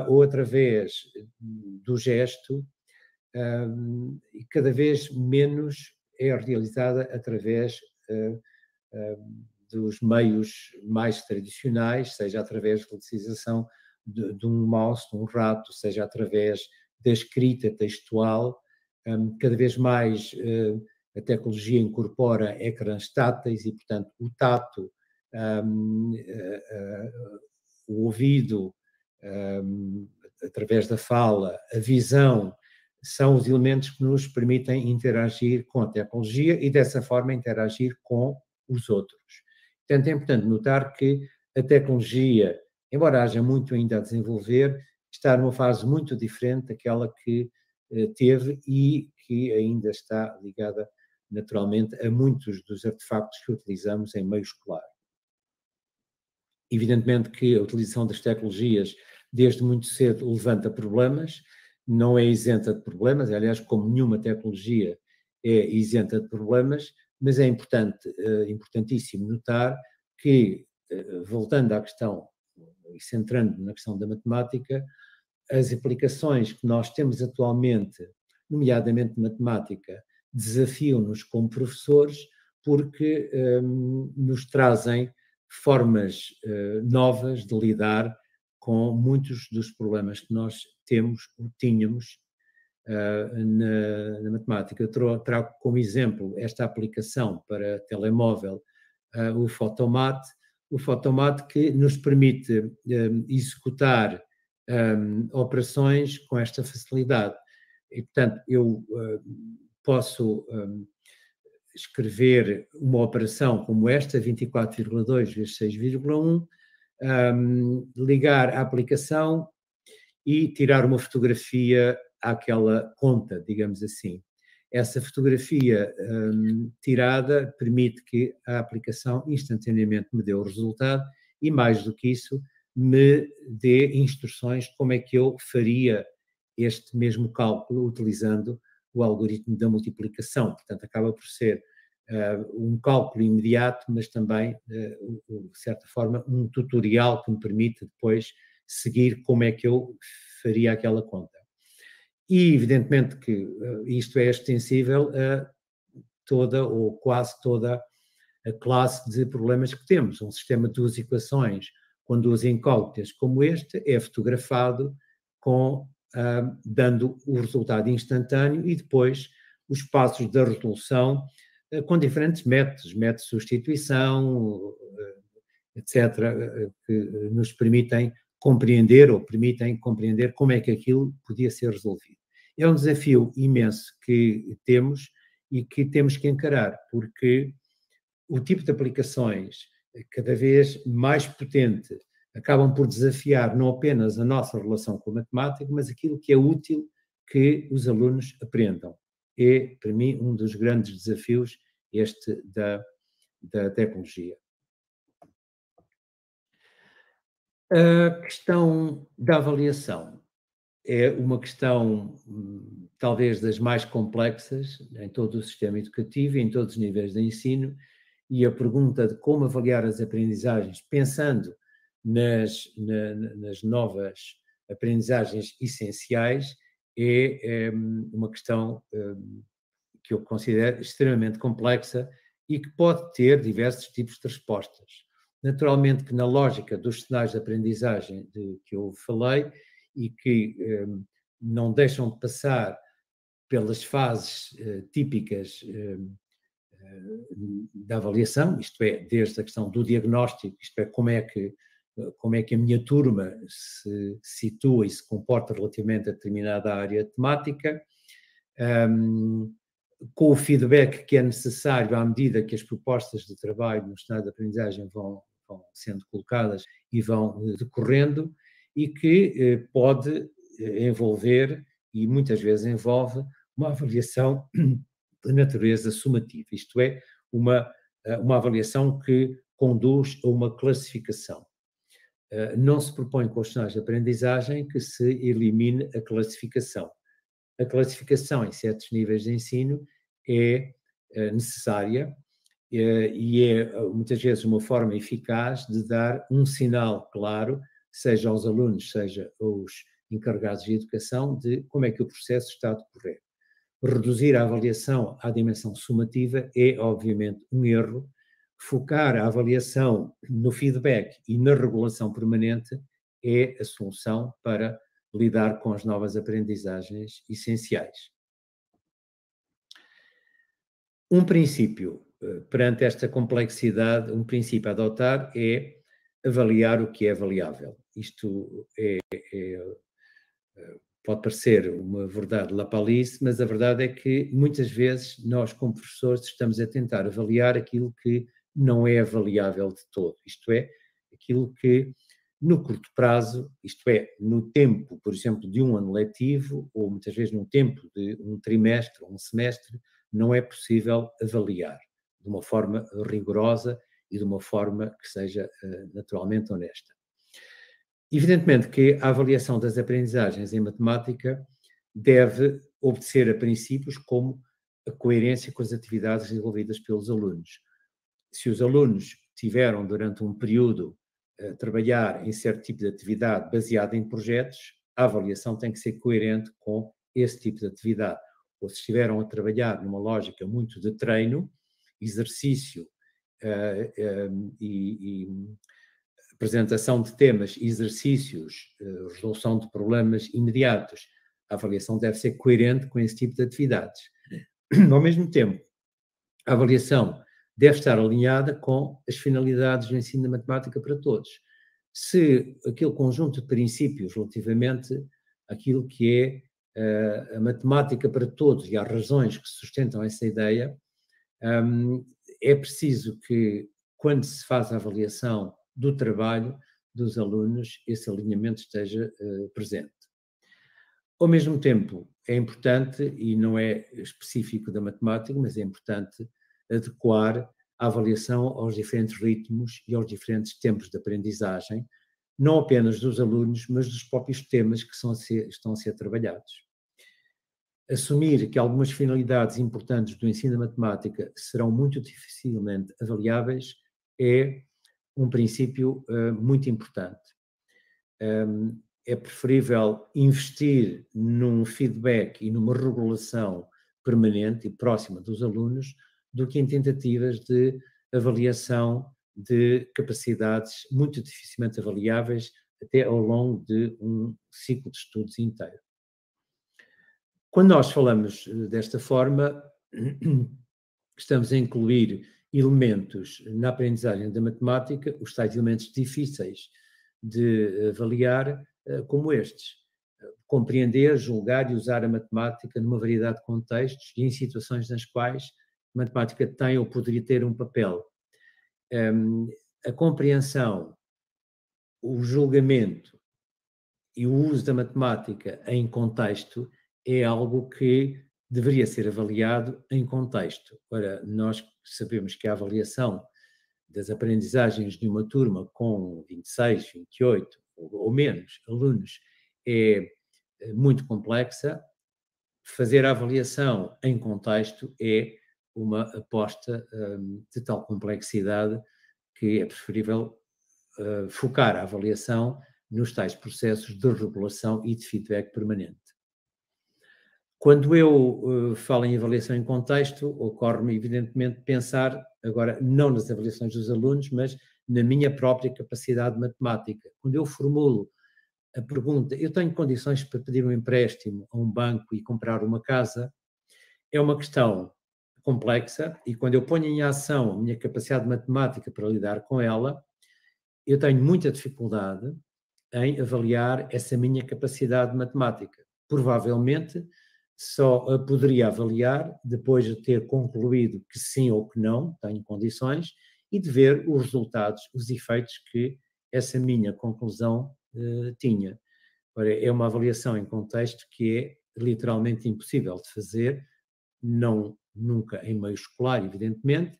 S1: ou através do gesto, e cada vez menos é realizada através dos meios mais tradicionais, seja através da utilização de um mouse, de um rato, seja através da escrita textual. Cada vez mais a tecnologia incorpora ecrãs táteis e, portanto, o tato, o ouvido, através da fala, a visão, são os elementos que nos permitem interagir com a tecnologia e, dessa forma, interagir com os outros. Portanto, é importante notar que a tecnologia, embora haja muito ainda a desenvolver, está numa fase muito diferente daquela que teve e que ainda está ligada naturalmente a muitos dos artefactos que utilizamos em meio escolar. Evidentemente que a utilização das tecnologias desde muito cedo levanta problemas, não é isenta de problemas, aliás, como nenhuma tecnologia é isenta de problemas, mas é importante, importantíssimo notar que, voltando à questão e centrando na questão da matemática, as aplicações que nós temos atualmente, nomeadamente matemática, desafiam-nos como professores porque nos trazem formas novas de lidar com muitos dos problemas que nós temos ou tínhamos na matemática. Trago como exemplo esta aplicação para telemóvel, o Photomat que nos permite executar operações com esta facilidade. E, portanto, eu posso escrever uma operação como esta, 24,2 vezes 6,1, ligar a aplicação e tirar uma fotografia àquela conta, digamos assim. Essa fotografia tirada permite que a aplicação instantaneamente me dê o resultado e, mais do que isso, me dê instruções de como é que eu faria este mesmo cálculo utilizando o algoritmo da multiplicação. Portanto, acaba por ser um cálculo imediato, mas também, de certa forma, um tutorial que me permite depois seguir como é que eu faria aquela conta. E, evidentemente, que isto é extensível a toda ou quase toda a classe de problemas que temos. Um sistema de duas equações com duas incógnitas como este é fotografado dando o resultado instantâneo e depois os passos da resolução com diferentes métodos de substituição, etc., que nos permitem compreender como é que aquilo podia ser resolvido. É um desafio imenso que temos e que temos que encarar, porque o tipo de aplicações cada vez mais potente acabam por desafiar não apenas a nossa relação com a matemática, mas aquilo que é útil que os alunos aprendam. É, para mim, um dos grandes desafios este da tecnologia. A questão da avaliação é uma questão, talvez, das mais complexas em todo o sistema educativo e em todos os níveis de ensino, e a pergunta de como avaliar as aprendizagens, pensando nas novas aprendizagens essenciais, é uma questão que eu considero extremamente complexa e que pode ter diversos tipos de respostas. Naturalmente que na lógica dos cenários de aprendizagem que eu falei e que não deixam de passar pelas fases típicas da avaliação, isto é, desde a questão do diagnóstico, isto é, como é que a minha turma se situa e se comporta relativamente a determinada área temática, com o feedback que é necessário à medida que as propostas de trabalho no cenário de aprendizagem vão sendo colocadas e vão decorrendo, e que pode envolver, e muitas vezes envolve, uma avaliação de natureza sumativa, isto é, uma avaliação que conduz a uma classificação. Não se propõe com os cenários de aprendizagem que se elimine a classificação. A classificação em certos níveis de ensino é necessária e é muitas vezes uma forma eficaz de dar um sinal claro, seja aos alunos, seja aos encarregados de educação, de como é que o processo está a decorrer. Reduzir a avaliação à dimensão sumativa é, obviamente, um erro. Focar a avaliação no feedback e na regulação permanente é a solução para lidar com as novas aprendizagens essenciais. Um princípio, perante esta complexidade, um princípio a adotar é avaliar o que é avaliável. Isto pode parecer uma verdade lapalice, mas a verdade é que muitas vezes nós, como professores, estamos a tentar avaliar aquilo que não é avaliável de todo. Isto é, aquilo que no curto prazo, isto é, no tempo, por exemplo, de um ano letivo, ou muitas vezes no tempo de um trimestre ou um semestre, não é possível avaliar de uma forma rigorosa e de uma forma que seja naturalmente honesta. Evidentemente que a avaliação das aprendizagens em matemática deve obedecer a princípios como a coerência com as atividades desenvolvidas pelos alunos. Se os alunos tiveram durante um período a trabalhar em certo tipo de atividade baseada em projetos, a avaliação tem que ser coerente com esse tipo de atividade. Ou se estiveram a trabalhar numa lógica muito de treino, exercício e apresentação de temas, exercícios, resolução de problemas imediatos, a avaliação deve ser coerente com esse tipo de atividades. Ao mesmo tempo, a avaliação deve estar alinhada com as finalidades do ensino da matemática para todos. Se aquele conjunto de princípios relativamente àquilo que é a matemática para todos e às razões que sustentam essa ideia, é preciso que, quando se faz a avaliação do trabalho dos alunos, esse alinhamento esteja presente. Ao mesmo tempo, é importante, e não é específico da matemática, mas é importante adequar a avaliação aos diferentes ritmos e aos diferentes tempos de aprendizagem, não apenas dos alunos, mas dos próprios temas que estão a ser trabalhados. Assumir que algumas finalidades importantes do ensino da matemática serão muito dificilmente avaliáveis é um princípio muito importante. É preferível investir num feedback e numa regulação permanente e próxima dos alunos do que em tentativas de avaliação de capacidades muito dificilmente avaliáveis até ao longo de um ciclo de estudos inteiro. Quando nós falamos desta forma, estamos a incluir elementos na aprendizagem da matemática, os tais elementos difíceis de avaliar, como estes. Compreender, julgar e usar a matemática numa variedade de contextos e em situações nas quais a matemática tem ou poderia ter um papel. A compreensão, o julgamento e o uso da matemática em contexto é algo que deveria ser avaliado em contexto. Ora, nós sabemos que a avaliação das aprendizagens de uma turma com 26, 28 ou menos alunos é muito complexa. Fazer a avaliação em contexto é uma aposta de tal complexidade que é preferível focar a avaliação nos tais processos de regulação e de feedback permanente. Quando eu falo em avaliação em contexto, ocorre-me, evidentemente, pensar, agora, não nas avaliações dos alunos, mas na minha própria capacidade matemática. Quando eu formulo a pergunta, eu tenho condições para pedir um empréstimo a um banco e comprar uma casa, é uma questão complexa e quando eu ponho em ação a minha capacidade matemática para lidar com ela, eu tenho muita dificuldade em avaliar essa minha capacidade matemática. Provavelmente só a poderia avaliar depois de ter concluído que sim ou que não, tenho condições, e de ver os resultados, os efeitos que essa minha conclusão tinha. Ora, é uma avaliação em contexto que é literalmente impossível de fazer, não nunca em meio escolar, evidentemente,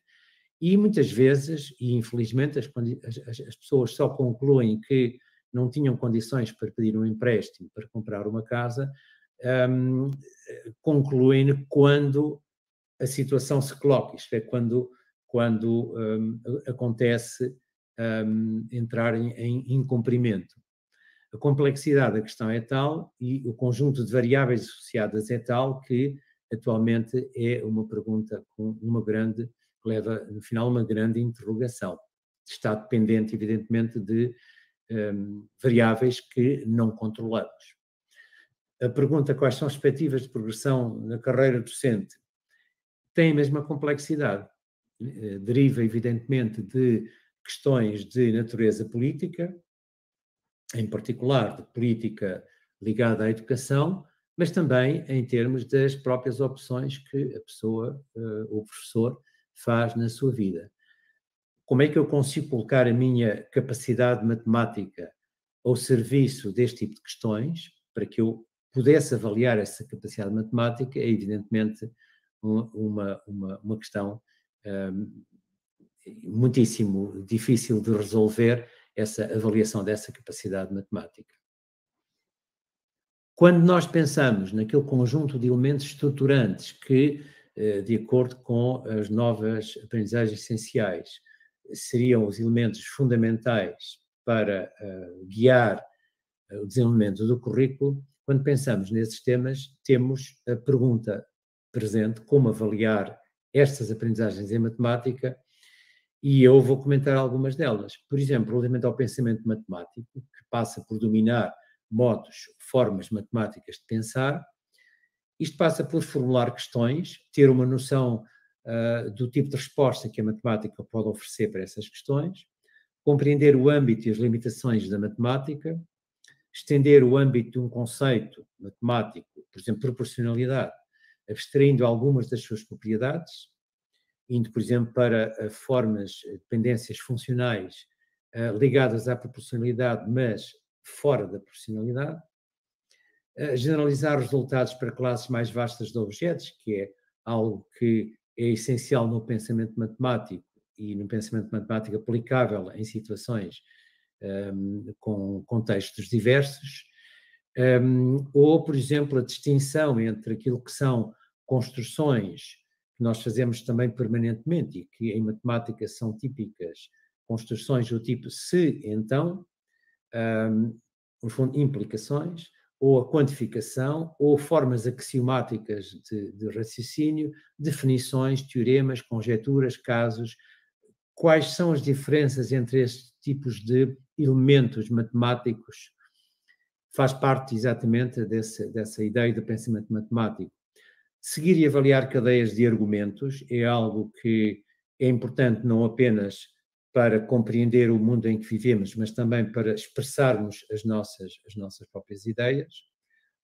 S1: e muitas vezes, e infelizmente, as pessoas só concluem que não tinham condições para pedir um empréstimo para comprar uma casa, concluem quando a situação se coloca, isto é, quando quando acontece entrar em incumprimento. A complexidade da questão é tal e o conjunto de variáveis associadas é tal que atualmente é uma pergunta com uma grande, que leva no final uma grande interrogação. Está dependente, evidentemente, de variáveis que não controlamos. A pergunta quais são as perspectivas de progressão na carreira docente tem a mesma complexidade. Deriva, evidentemente, de questões de natureza política, em particular de política ligada à educação, mas também em termos das próprias opções que a pessoa, o professor, faz na sua vida. Como é que eu consigo colocar a minha capacidade matemática ao serviço deste tipo de questões, para que eu pudesse avaliar essa capacidade matemática, é evidentemente uma questão muitíssimo difícil de resolver, essa avaliação dessa capacidade matemática. Quando nós pensamos naquele conjunto de elementos estruturantes que, de acordo com as novas aprendizagens essenciais, seriam os elementos fundamentais para guiar o desenvolvimento do currículo, quando pensamos nesses temas, temos a pergunta presente, como avaliar estas aprendizagens em matemática, e eu vou comentar algumas delas. Por exemplo, relativamente ao pensamento matemático, que passa por dominar modos, formas matemáticas de pensar, isto passa por formular questões, ter uma noção do tipo de resposta que a matemática pode oferecer para essas questões, compreender o âmbito e as limitações da matemática, estender o âmbito de um conceito matemático, por exemplo, proporcionalidade, abstraindo algumas das suas propriedades, indo, por exemplo, para formas, dependências funcionais ligadas à proporcionalidade, mas fora da proporcionalidade, generalizar resultados para classes mais vastas de objetos, que é algo que é essencial no pensamento matemático e no pensamento matemático aplicável em situações com contextos diversos, ou, por exemplo, a distinção entre aquilo que são construções que nós fazemos também permanentemente e que em matemática são típicas, construções do tipo se, então, no fundo, implicações, ou a quantificação, ou formas axiomáticas de raciocínio, definições, teoremas, conjecturas, casos. Quais são as diferenças entre estes tipos de elementos matemáticos? Faz parte exatamente dessa ideia do pensamento matemático. Seguir e avaliar cadeias de argumentos é algo que é importante não apenas para compreender o mundo em que vivemos, mas também para expressarmos as nossas próprias ideias.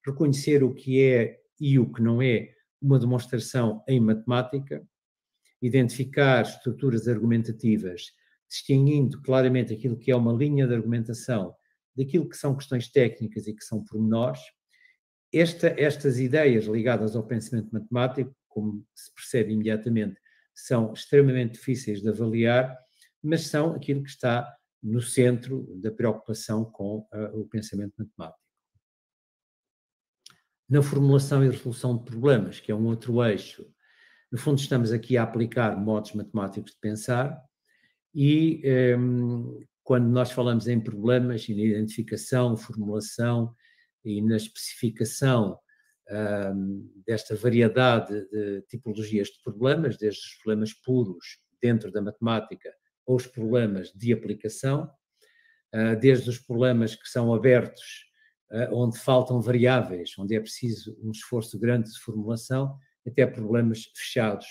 S1: Reconhecer o que é e o que não é uma demonstração em matemática. Identificar estruturas argumentativas, distinguindo claramente aquilo que é uma linha de argumentação daquilo que são questões técnicas e que são pormenores. Estas ideias ligadas ao pensamento matemático, como se percebe imediatamente, são extremamente difíceis de avaliar, mas são aquilo que está no centro da preocupação com o pensamento matemático. Na formulação e resolução de problemas, que é um outro eixo, no fundo estamos aqui a aplicar modos matemáticos de pensar e quando nós falamos em problemas e na identificação, formulação e na especificação desta variedade de tipologias de problemas, desde os problemas puros dentro da matemática ou os problemas de aplicação, desde os problemas que são abertos, onde faltam variáveis, onde é preciso um esforço grande de formulação, até problemas fechados,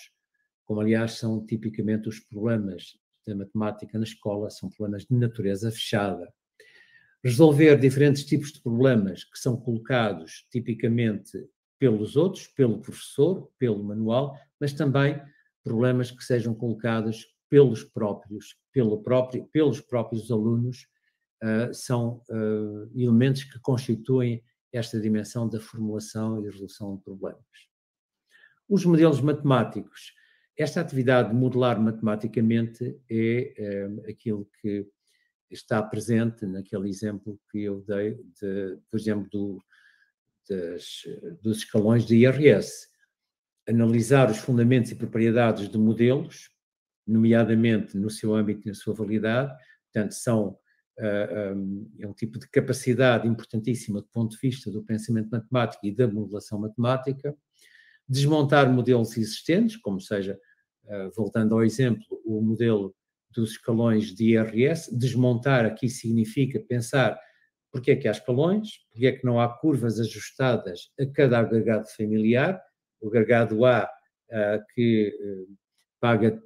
S1: como aliás são tipicamente os problemas da matemática na escola, são problemas de natureza fechada. Resolver diferentes tipos de problemas que são colocados tipicamente pelos outros, pelo professor, pelo manual, mas também problemas que sejam colocados pelos próprios alunos, são elementos que constituem esta dimensão da formulação e resolução de problemas. Os modelos matemáticos. Esta atividade de modelar matematicamente é aquilo que está presente naquele exemplo que eu dei, por exemplo, dos escalões de IRS. Analisar os fundamentos e propriedades de modelos nomeadamente no seu âmbito e na sua validade. Portanto, é um tipo de capacidade importantíssima do ponto de vista do pensamento matemático e da modelação matemática. Desmontar modelos existentes, como seja, voltando ao exemplo, o modelo dos escalões de IRS. Desmontar aqui significa pensar porque é que há escalões, porque é que não há curvas ajustadas a cada agregado familiar. O agregado A, que paga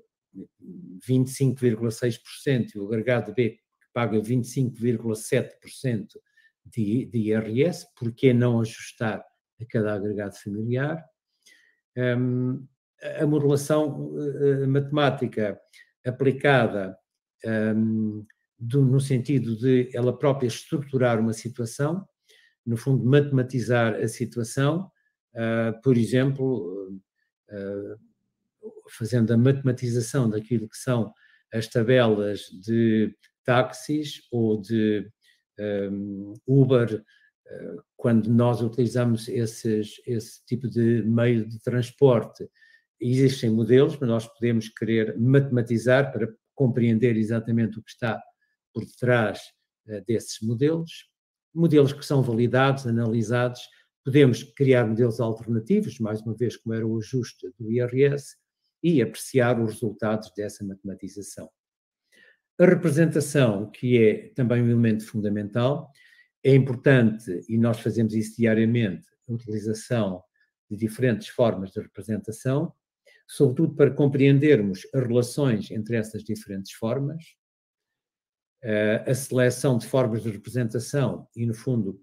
S1: 25,6% e o agregado B, que paga 25,7% de IRS. Por que não ajustar a cada agregado familiar? A modelação matemática aplicada no sentido de ela própria estruturar uma situação, no fundo matematizar a situação, por exemplo, fazendo a matematização daquilo que são as tabelas de táxis ou de Uber, quando nós utilizamos esse tipo de meio de transporte. Existem modelos, mas nós podemos querer matematizar para compreender exatamente o que está por detrás desses modelos que são validados, analisados. Podemos criar modelos alternativos, mais uma vez, como era o ajuste do IRS, e apreciar os resultados dessa matematização. A representação, que é também um elemento fundamental, é importante, e nós fazemos isso diariamente, a utilização de diferentes formas de representação, sobretudo para compreendermos as relações entre essas diferentes formas, a seleção de formas de representação e, no fundo,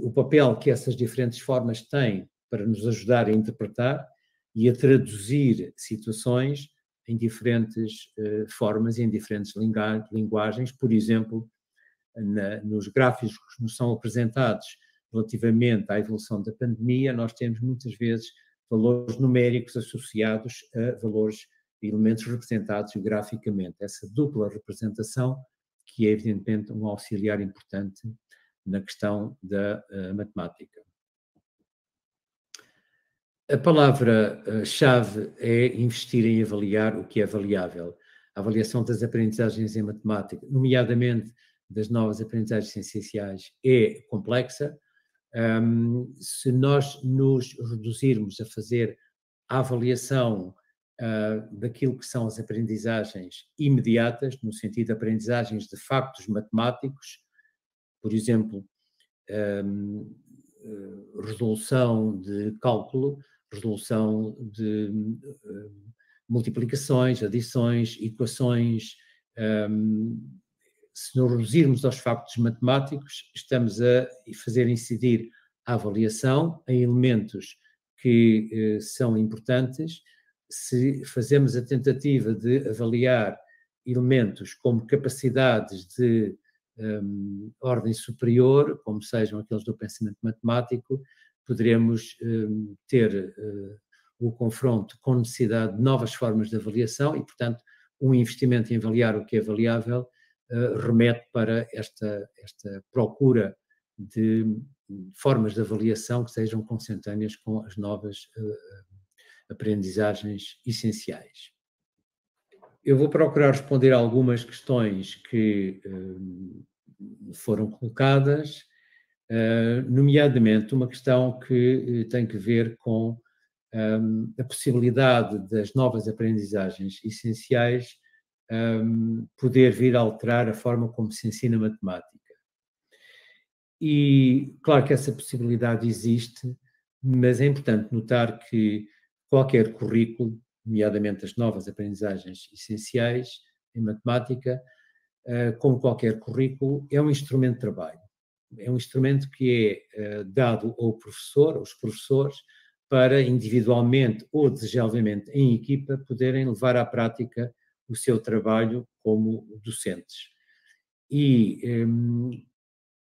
S1: o papel que essas diferentes formas têm para nos ajudar a interpretar e a traduzir situações em diferentes formas e em diferentes linguagens. Por exemplo, nos gráficos que nos são apresentados relativamente à evolução da pandemia, nós temos muitas vezes valores numéricos associados a valores e elementos representados graficamente. Essa dupla representação, que é evidentemente um auxiliar importante na questão da matemática. A palavra-chave é investir em avaliar o que é avaliável. A avaliação das aprendizagens em matemática, nomeadamente das novas aprendizagens essenciais, é complexa. Se nós nos reduzirmos a fazer a avaliação daquilo que são as aprendizagens imediatas, no sentido de aprendizagens de factos matemáticos, por exemplo, resolução de cálculo, resolução de multiplicações, adições, equações. Se nos reduzirmos aos factos matemáticos, estamos a fazer incidir a avaliação em elementos que são importantes. Se fazemos a tentativa de avaliar elementos como capacidades de ordem superior, como sejam aqueles do pensamento matemático, poderemos ter o confronto com necessidade de novas formas de avaliação e, portanto, um investimento em avaliar o que é avaliável remete para esta procura de formas de avaliação que sejam consentâneas com as novas aprendizagens essenciais. Eu vou procurar responder a algumas questões que foram colocadas, nomeadamente uma questão que tem que ver com a possibilidade das novas aprendizagens essenciais poder vir a alterar a forma como se ensina matemática. E claro que essa possibilidade existe, mas é importante notar que qualquer currículo, nomeadamente as novas aprendizagens essenciais em matemática, como qualquer currículo, é um instrumento de trabalho. É um instrumento que é dado ao professor, aos professores, para individualmente ou desejavelmente em equipa poderem levar à prática o seu trabalho como docentes. E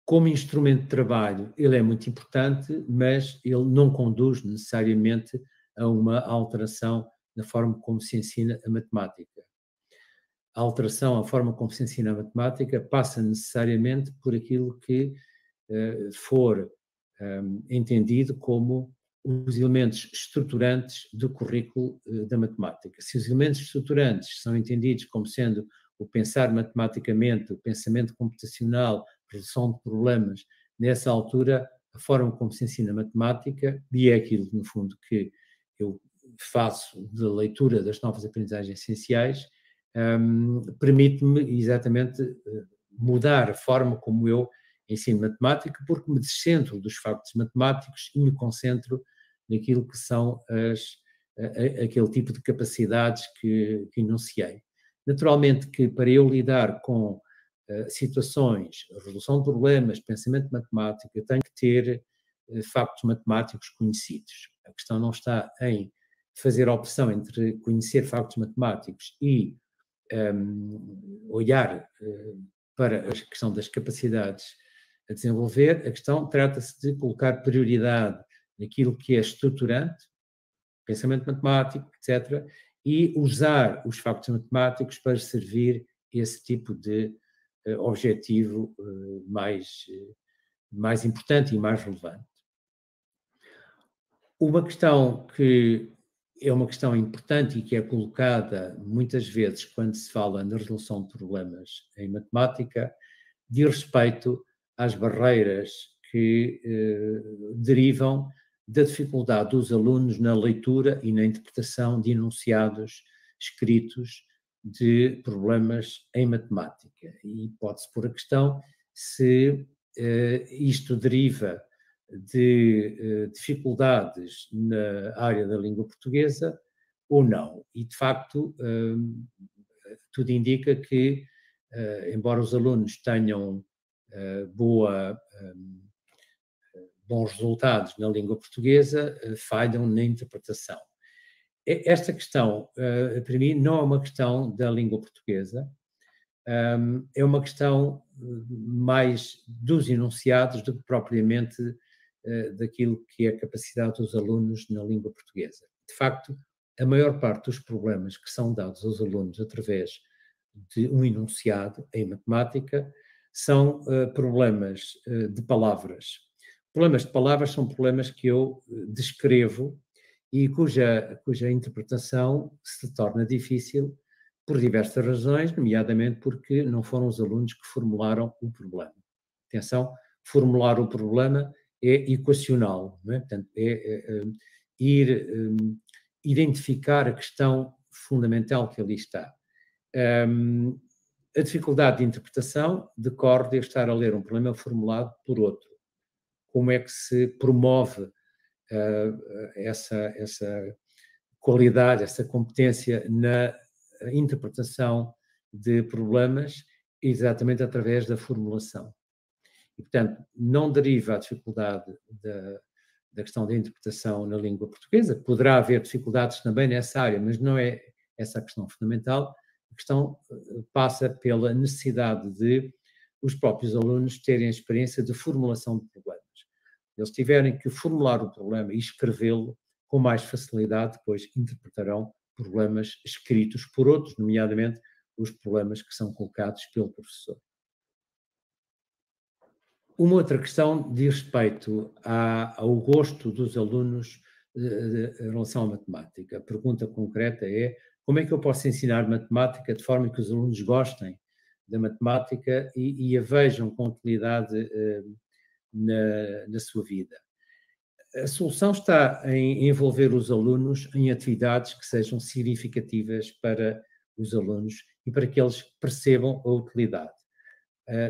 S1: como instrumento de trabalho ele é muito importante, mas ele não conduz necessariamente a uma alteração na forma como se ensina a matemática. A alteração, a forma como se ensina a matemática, passa necessariamente por aquilo que for entendido como os elementos estruturantes do currículo da matemática. Se os elementos estruturantes são entendidos como sendo o pensar matematicamente, o pensamento computacional, a resolução de problemas, nessa altura, a forma como se ensina matemática, e é aquilo, no fundo, que eu faço de leitura das novas aprendizagens essenciais, permite-me exatamente mudar a forma como eu ensino matemática, porque me descentro dos factos matemáticos e me concentro naquilo que são aquele tipo de capacidades que enunciei. Naturalmente que para eu lidar com situações, resolução de problemas, pensamento matemático, eu tenho que ter factos matemáticos conhecidos. A questão não está em fazer a opção entre conhecer factos matemáticos e olhar para a questão das capacidades a desenvolver. A questão trata-se de colocar prioridade naquilo que é estruturante, pensamento matemático, etc., e usar os factos matemáticos para servir esse tipo de objetivo mais importante e mais relevante. Uma questão que é uma questão importante e que é colocada muitas vezes quando se fala na resolução de problemas em matemática, diz respeito às barreiras que derivam da dificuldade dos alunos na leitura e na interpretação de enunciados escritos de problemas em matemática. E pode-se pôr a questão se isto deriva de dificuldades na área da língua portuguesa ou não. E, de facto, tudo indica que, embora os alunos tenham bons resultados na língua portuguesa, falham na interpretação. Esta questão, para mim, não é uma questão da língua portuguesa, é uma questão mais dos enunciados do que propriamente daquilo que é a capacidade dos alunos na língua portuguesa. De facto, a maior parte dos problemas que são dados aos alunos através de um enunciado em matemática são problemas de palavras. Problemas de palavras são problemas que eu descrevo e cuja interpretação se torna difícil por diversas razões, nomeadamente porque não foram os alunos que formularam o problema. Atenção, formular o problema é equacional, não é? Portanto, identificar a questão fundamental que ali está. A dificuldade de interpretação decorre de eu estar a ler um problema formulado por outro. Como é que se promove essa qualidade, essa competência na interpretação de problemas exatamente através da formulação? E, portanto, não deriva a dificuldade da questão da interpretação na língua portuguesa. Poderá haver dificuldades também nessa área, mas não é essa a questão fundamental. A questão passa pela necessidade de os próprios alunos terem a experiência de formulação de problemas. Eles tiverem que formular o problema e escrevê-lo com mais facilidade, depois interpretarão problemas escritos por outros, nomeadamente os problemas que são colocados pelo professor. Uma outra questão diz respeito ao gosto dos alunos em relação à matemática. A pergunta concreta é: como é que eu posso ensinar matemática de forma que os alunos gostem da matemática e a vejam com utilidade na sua vida? A solução está em envolver os alunos em atividades que sejam significativas para os alunos e para que eles percebam a utilidade.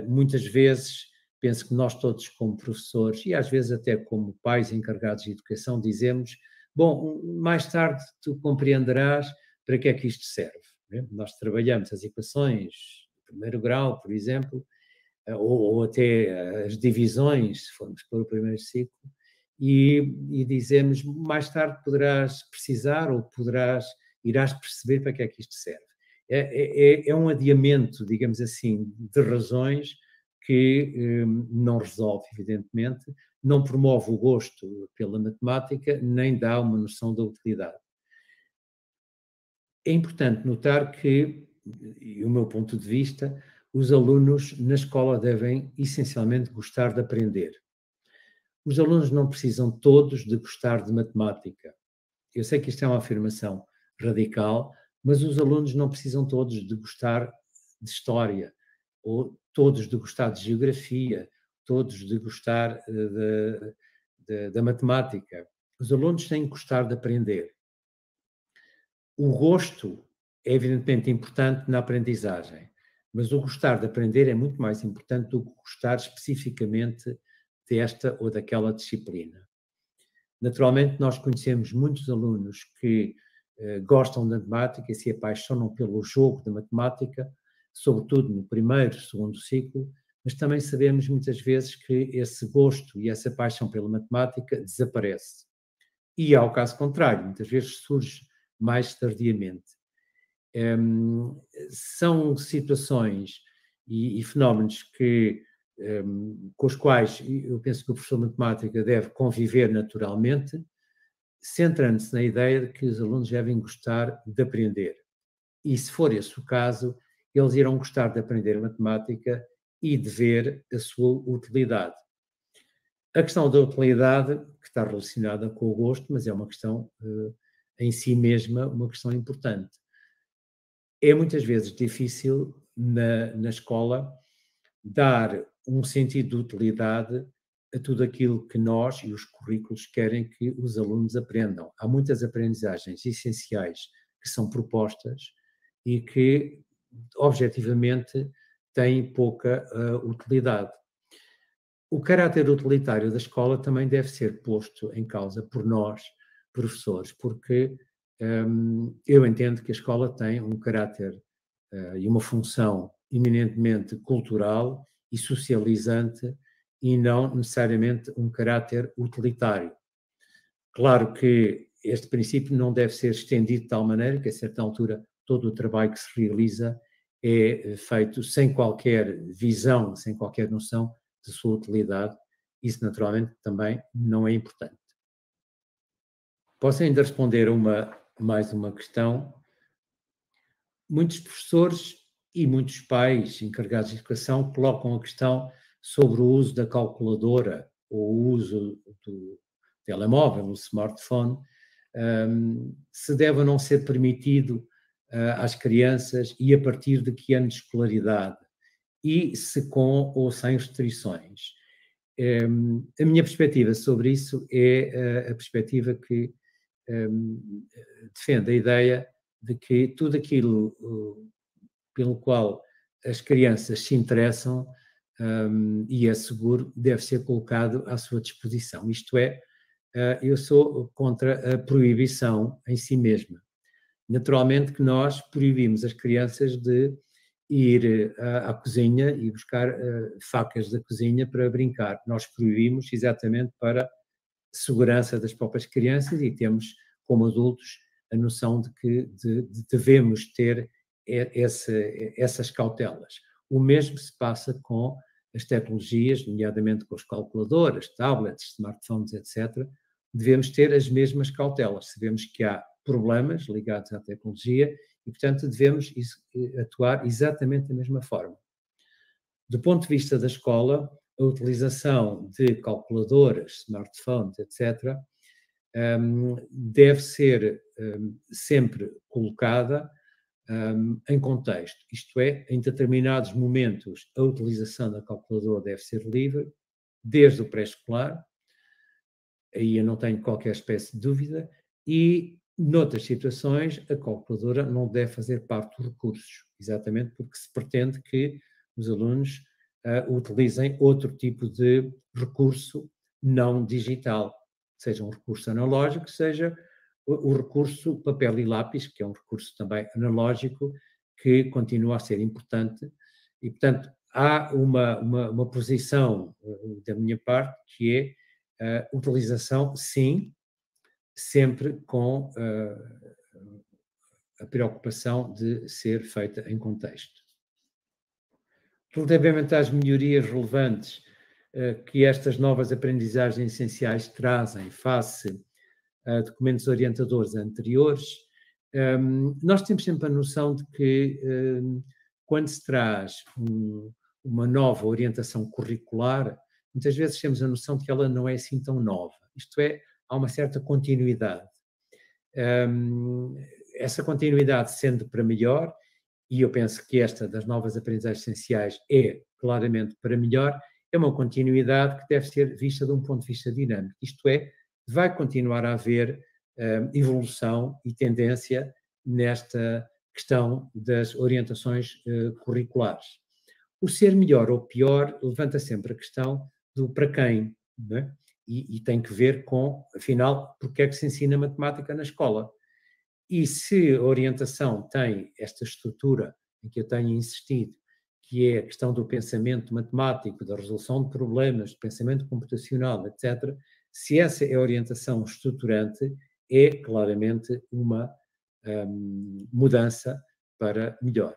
S1: Muitas vezes, penso que nós todos como professores e às vezes até como pais encarregados de educação dizemos: bom, mais tarde tu compreenderás para que é que isto serve. Né? Nós trabalhamos as equações de primeiro grau, por exemplo, ou até as divisões, se formos para o primeiro ciclo, e dizemos: mais tarde poderás precisar ou irás perceber para que é que isto serve. É um adiamento, digamos assim, de razões que não resolve, evidentemente, não promove o gosto pela matemática, nem dá uma noção da utilidade. É importante notar que, e o meu ponto de vista, os alunos na escola devem essencialmente gostar de aprender. Os alunos não precisam todos de gostar de matemática. Eu sei que isto é uma afirmação radical, mas os alunos não precisam todos de gostar de história, ou todos de gostar de geografia, todos de gostar da matemática. Os alunos têm que gostar de aprender. O gosto é evidentemente importante na aprendizagem, mas o gostar de aprender é muito mais importante do que gostar especificamente desta ou daquela disciplina. Naturalmente, nós conhecemos muitos alunos que gostam de matemática e se apaixonam pelo jogo da matemática, sobretudo no primeiro, segundo ciclo, mas também sabemos muitas vezes que esse gosto e essa paixão pela matemática desaparece. E há o caso contrário, muitas vezes surge mais tardiamente. São situações e fenómenos com os quais eu penso que o professor de matemática deve conviver naturalmente, centrando-se na ideia de que os alunos devem gostar de aprender. E se for esse o caso, eles irão gostar de aprender matemática e de ver a sua utilidade. A questão da utilidade, que está relacionada com o gosto, mas é uma questão em si mesma, uma questão importante. É muitas vezes difícil na escola dar um sentido de utilidade a tudo aquilo que nós e os currículos querem que os alunos aprendam. Há muitas aprendizagens essenciais que são propostas e que, objetivamente, têm pouca utilidade. O caráter utilitário da escola também deve ser posto em causa por nós, professores, porque eu entendo que a escola tem um caráter e uma função eminentemente cultural e socializante e não necessariamente um caráter utilitário. Claro que este princípio não deve ser estendido de tal maneira que, a certa altura, todo o trabalho que se realiza é feito sem qualquer visão, sem qualquer noção de sua utilidade. Isso, naturalmente, também não é importante. Posso ainda responder mais uma questão. Muitos professores e muitos pais encarregados de educação colocam a questão sobre o uso da calculadora ou o uso do telemóvel, do smartphone, se deve ou não ser permitido às crianças e a partir de que ano de escolaridade e se com ou sem restrições. A minha perspectiva sobre isso é a perspectiva que defende a ideia de que tudo aquilo pelo qual as crianças se interessam e é seguro deve ser colocado à sua disposição. Isto é, eu sou contra a proibição em si mesma. Naturalmente que nós proibimos as crianças de ir à cozinha e buscar facas da cozinha para brincar. Nós proibimos exatamente para segurança das próprias crianças e temos, como adultos, a noção de que devemos ter essas cautelas. O mesmo se passa com as tecnologias, nomeadamente com as calculadoras, tablets, smartphones, etc. Devemos ter as mesmas cautelas. Sabemos que há problemas ligados à tecnologia e, portanto, devemos atuar exatamente da mesma forma. Do ponto de vista da escola, a utilização de calculadoras, smartphones, etc., deve ser sempre colocada em contexto, isto é, em determinados momentos a utilização da calculadora deve ser livre, desde o pré-escolar, aí eu não tenho qualquer espécie de dúvida, e noutras situações a calculadora não deve fazer parte dos recursos, exatamente porque se pretende que os alunos utilizem outro tipo de recurso não digital, seja um recurso analógico, seja o recurso papel e lápis, que é um recurso também analógico, que continua a ser importante, e, portanto, há uma posição da minha parte que é a utilização, sim, sempre com a preocupação de ser feita em contexto. Relativamente às melhorias relevantes que estas novas aprendizagens essenciais trazem face a documentos orientadores anteriores, nós temos sempre a noção de que quando se traz uma nova orientação curricular, muitas vezes temos a noção de que ela não é assim tão nova. Isto é, há uma certa continuidade. Essa continuidade sendo para melhor, e eu penso que esta das novas aprendizagens essenciais é claramente para melhor, é uma continuidade que deve ser vista de um ponto de vista dinâmico. Isto é, vai continuar a haver evolução e tendência nesta questão das orientações curriculares. O ser melhor ou pior levanta sempre a questão do para quem, não é? E tem que ver com, afinal, porque é que se ensina matemática na escola. E se a orientação tem esta estrutura em que eu tenho insistido, que é a questão do pensamento matemático, da resolução de problemas, do pensamento computacional, etc., se essa é a orientação estruturante, é claramente uma mudança para melhor.